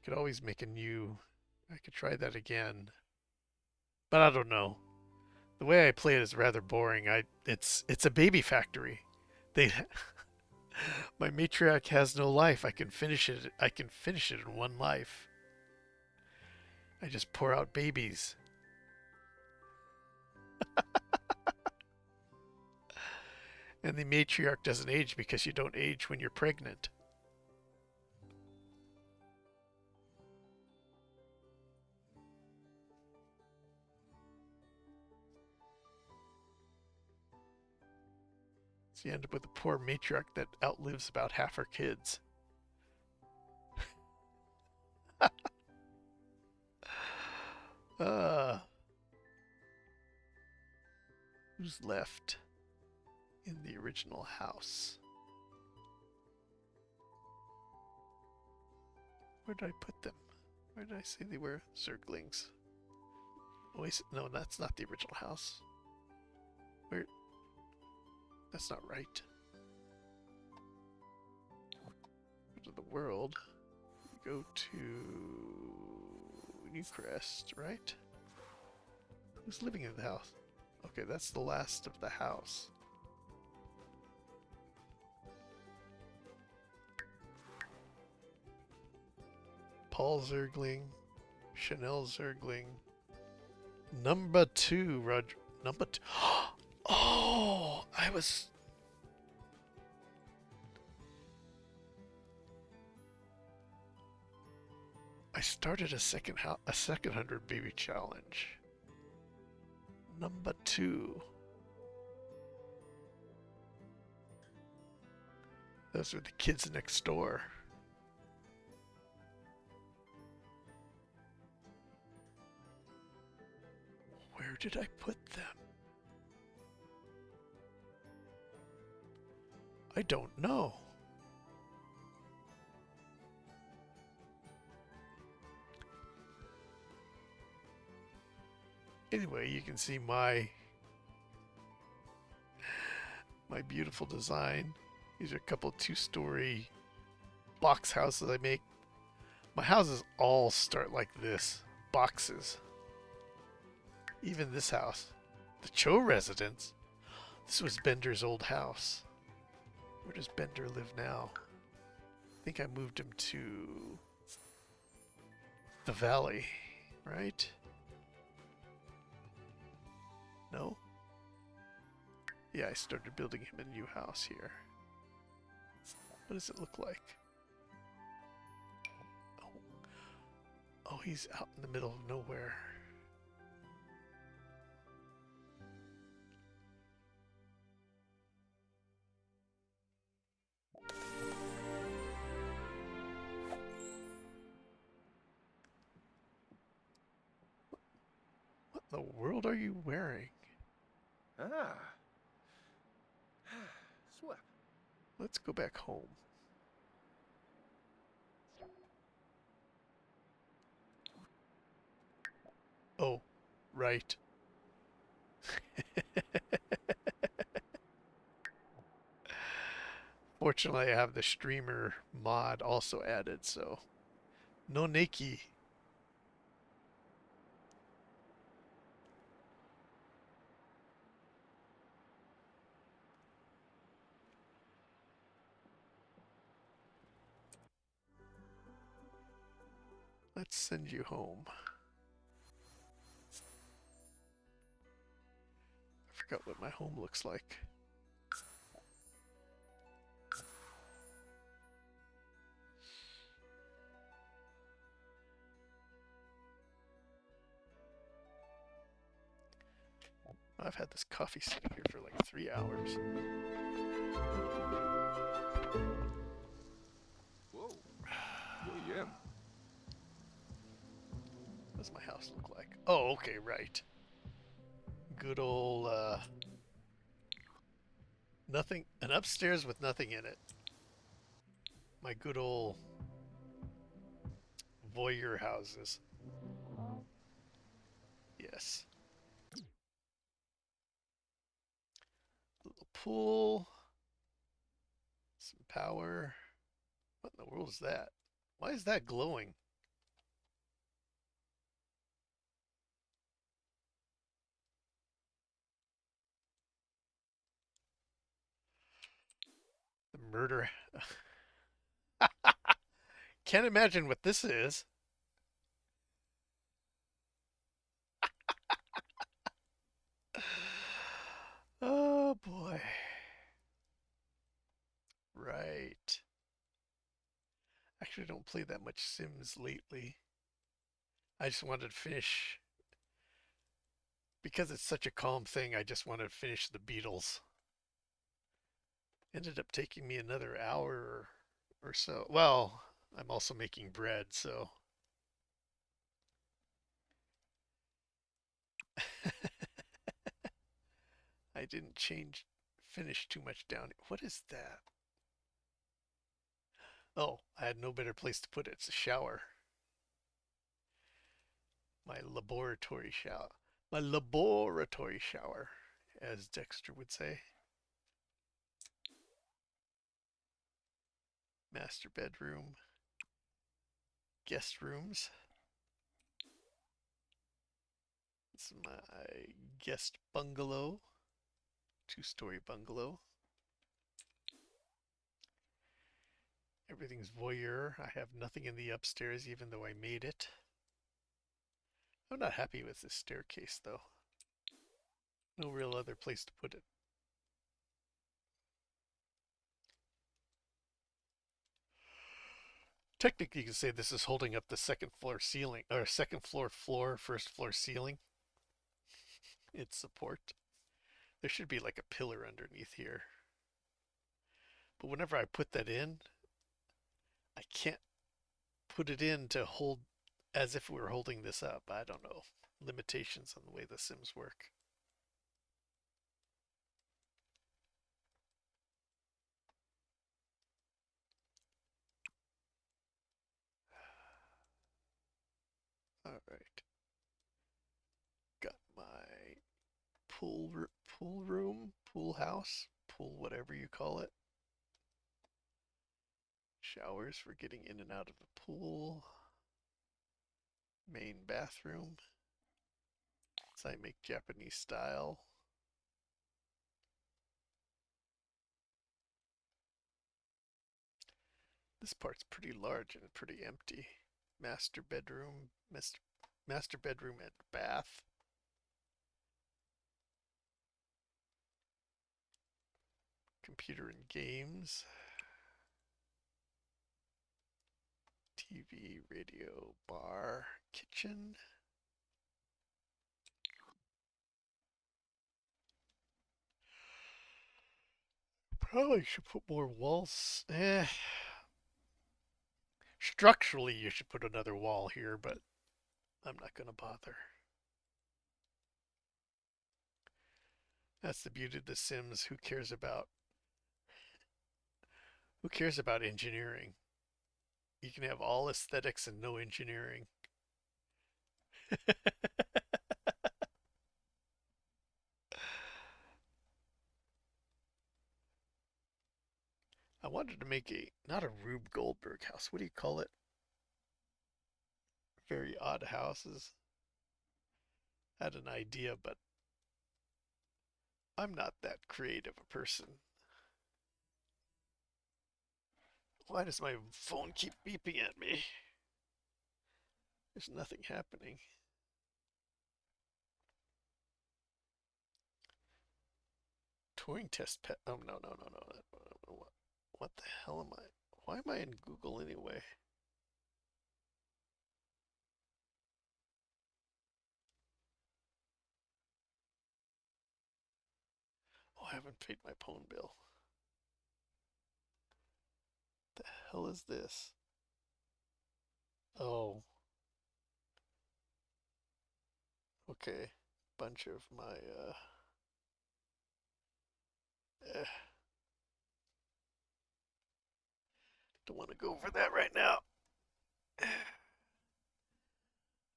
I could always make I could try that again. But I don't know. The way I play it is rather boring. It's a baby factory. They my matriarch has no life. I can finish it in one life. I just pour out babies. And the matriarch doesn't age because you don't age when you're pregnant. So you end up with a poor matriarch that outlives about half her kids. uh, who's left in the original house? Where did I put them? Where did I say they were? Zerglings. Oh, wait, no, that's not the original house. Where? That's not right. Go to the world. Go to Newcrest, right? Who's living in the house? Okay, that's the last of the house. Paul Zergling, Chanel Zergling, number 2, Roger. Number 2. Oh, I was. I started a second 100 baby challenge. Number 2. Those are the kids next door. Where did I put them? I don't know. Anyway, you can see my beautiful design. These are a couple 2-story box houses I make. My houses all start like this, boxes. Even this house, the Cho residence. This was Bender's old house. Where does Bender live now? I think I moved him to the valley, right? No? Yeah, I started building him a new house here. What does it look like? Oh, he's out in the middle of nowhere. What in the world are you wearing? Ah. Swap. Let's go back home. Oh, right. Fortunately, I have the streamer mod also added, so no Nakey. Let's send you home. I forgot what my home looks like. I've had this coffee sitting here for like 3 hours. Whoa. Yeah. What does my house look like? Oh, okay, right. Good old, nothing, an upstairs with nothing in it. My good old voyeur houses. Yes. Little pool. Some power. What in the world is that? Why is that glowing? The murder. Can't imagine what this is. Oh boy. Right. Actually, I don't play that much Sims lately. I just wanted to finish, because it's such a calm thing, I just wanted to finish the Beatles. Ended up taking me another hour or so. Well, I'm also making bread, so. I didn't finish too much down. What is that? Oh, I had no better place to put it. It's a shower. My laboratory shower. My laboratory shower, as Dexter would say. Master bedroom. Guest rooms. This is my guest bungalow. 2-story bungalow. Everything's voyeur. I have nothing in the upstairs, even though I made it. I'm not happy with this staircase, though. No real other place to put it. Technically, you can say this is holding up the second floor ceiling, or second floor, first floor ceiling. Its support. There should be like a pillar underneath here. But whenever I put that in, I can't put it in to hold as if we were holding this up. I don't know. Limitations on the way the Sims work. All right. Got my pool room, pool house, pool whatever you call it. Showers for getting in and out of the pool. Main bathroom. So I make Japanese style. This part's pretty large and pretty empty. Master bedroom, master bedroom and bath. Computer and games. TV, radio, bar, kitchen. Probably should put more walls. Structurally, you should put another wall here, but I'm not going to bother. That's the beauty of The Sims. Who cares about engineering? You can have all aesthetics and no engineering. I wanted to make not a Rube Goldberg house. What do you call it? Very odd houses. I had an idea, but I'm not that creative a person. Why does my phone keep beeping at me? There's nothing happening. Touring test pet. Oh, no, no, no, no. What the hell am I? Why am I in Google anyway? Oh, I haven't paid my phone bill. The hell is this? Oh, okay. Bunch of my, eh, don't want to go over that right now.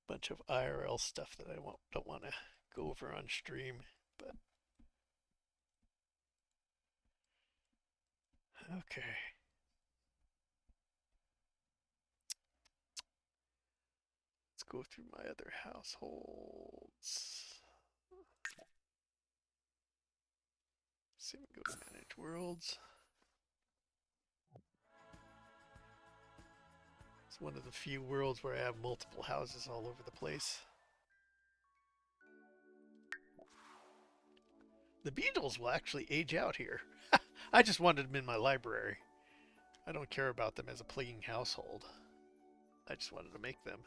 Bunch of IRL stuff that I don't want to go over on stream, but okay. Let's go through my other households. See, we go to manage worlds. It's one of the few worlds where I have multiple houses all over the place. The Beatles will actually age out here. I just wanted them in my library. I don't care about them as a playing household. I just wanted to make them.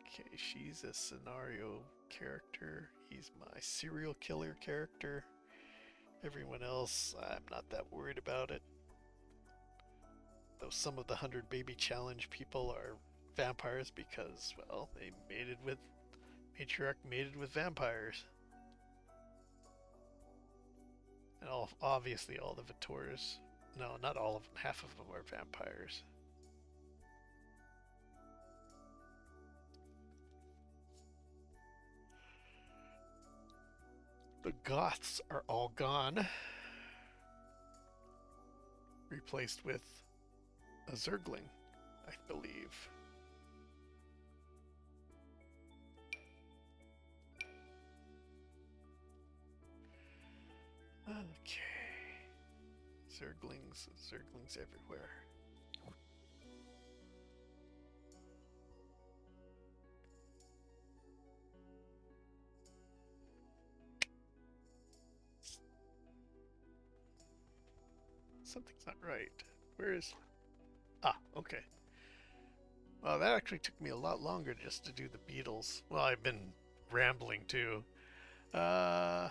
Okay, she's a scenario character. He's my serial killer character. Everyone else, I'm not that worried about it. Though some of the 100 Baby Challenge people are vampires because, well, they matriarch mated with vampires. And obviously all the Vitors, no, not all of them, half of them are vampires. The Goths are all gone, replaced with a Zergling, I believe. Okay. Zerglings everywhere. Something's not right. Where is... Ah, okay. Well, that actually took me a lot longer just to do the Beatles. Well, I've been rambling too. Uh,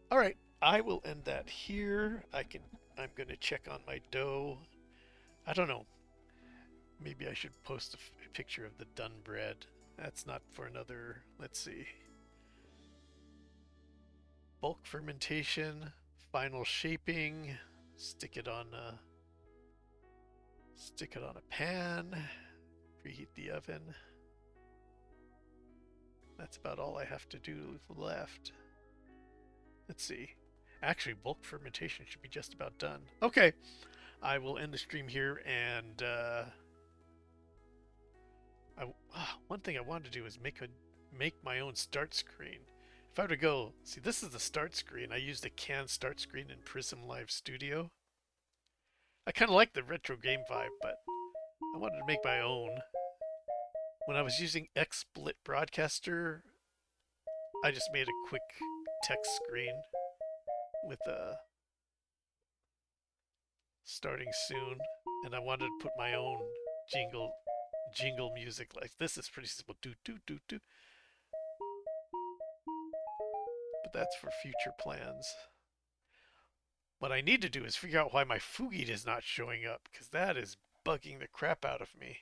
all right, I will end that here. I'm going to check on my dough. I don't know. Maybe I should post a picture of the done bread. That's not for another. Let's see. Bulk fermentation, final shaping. Stick it on a pan. Preheat the oven. That's about all I have to do left. Let's see. Actually, bulk fermentation should be just about done. Okay, I will end the stream here, and one thing I wanted to do is make my own start screen. If I were to go, see, this is the start screen. I used a canned start screen in Prism Live Studio. I kind of like the retro game vibe, but I wanted to make my own. When I was using XSplit Broadcaster, I just made a quick text screen with a starting soon, and I wanted to put my own jingle music. Like this is pretty simple. Do do do do. But that's for future plans. What I need to do is figure out why my Fugit is not showing up, because that is bugging the crap out of me.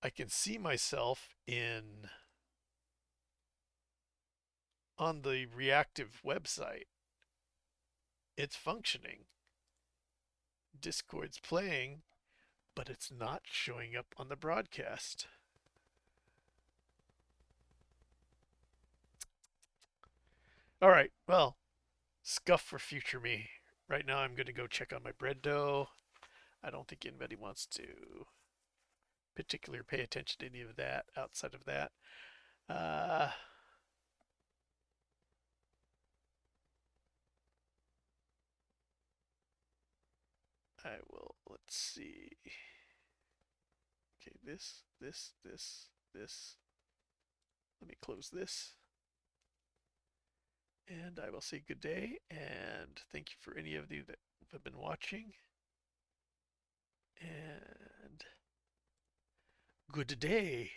I can see myself on the reactive website. It's functioning. Discord's playing, but it's not showing up on the broadcast. All right, well, scuff for future me. Right now I'm going to go check on my bread dough. I don't think anybody wants to particularly pay attention to any of that outside of that. I will, let's see. Okay, this. Let me close this. And I will say good day, and thank you for any of you that have been watching. And good day.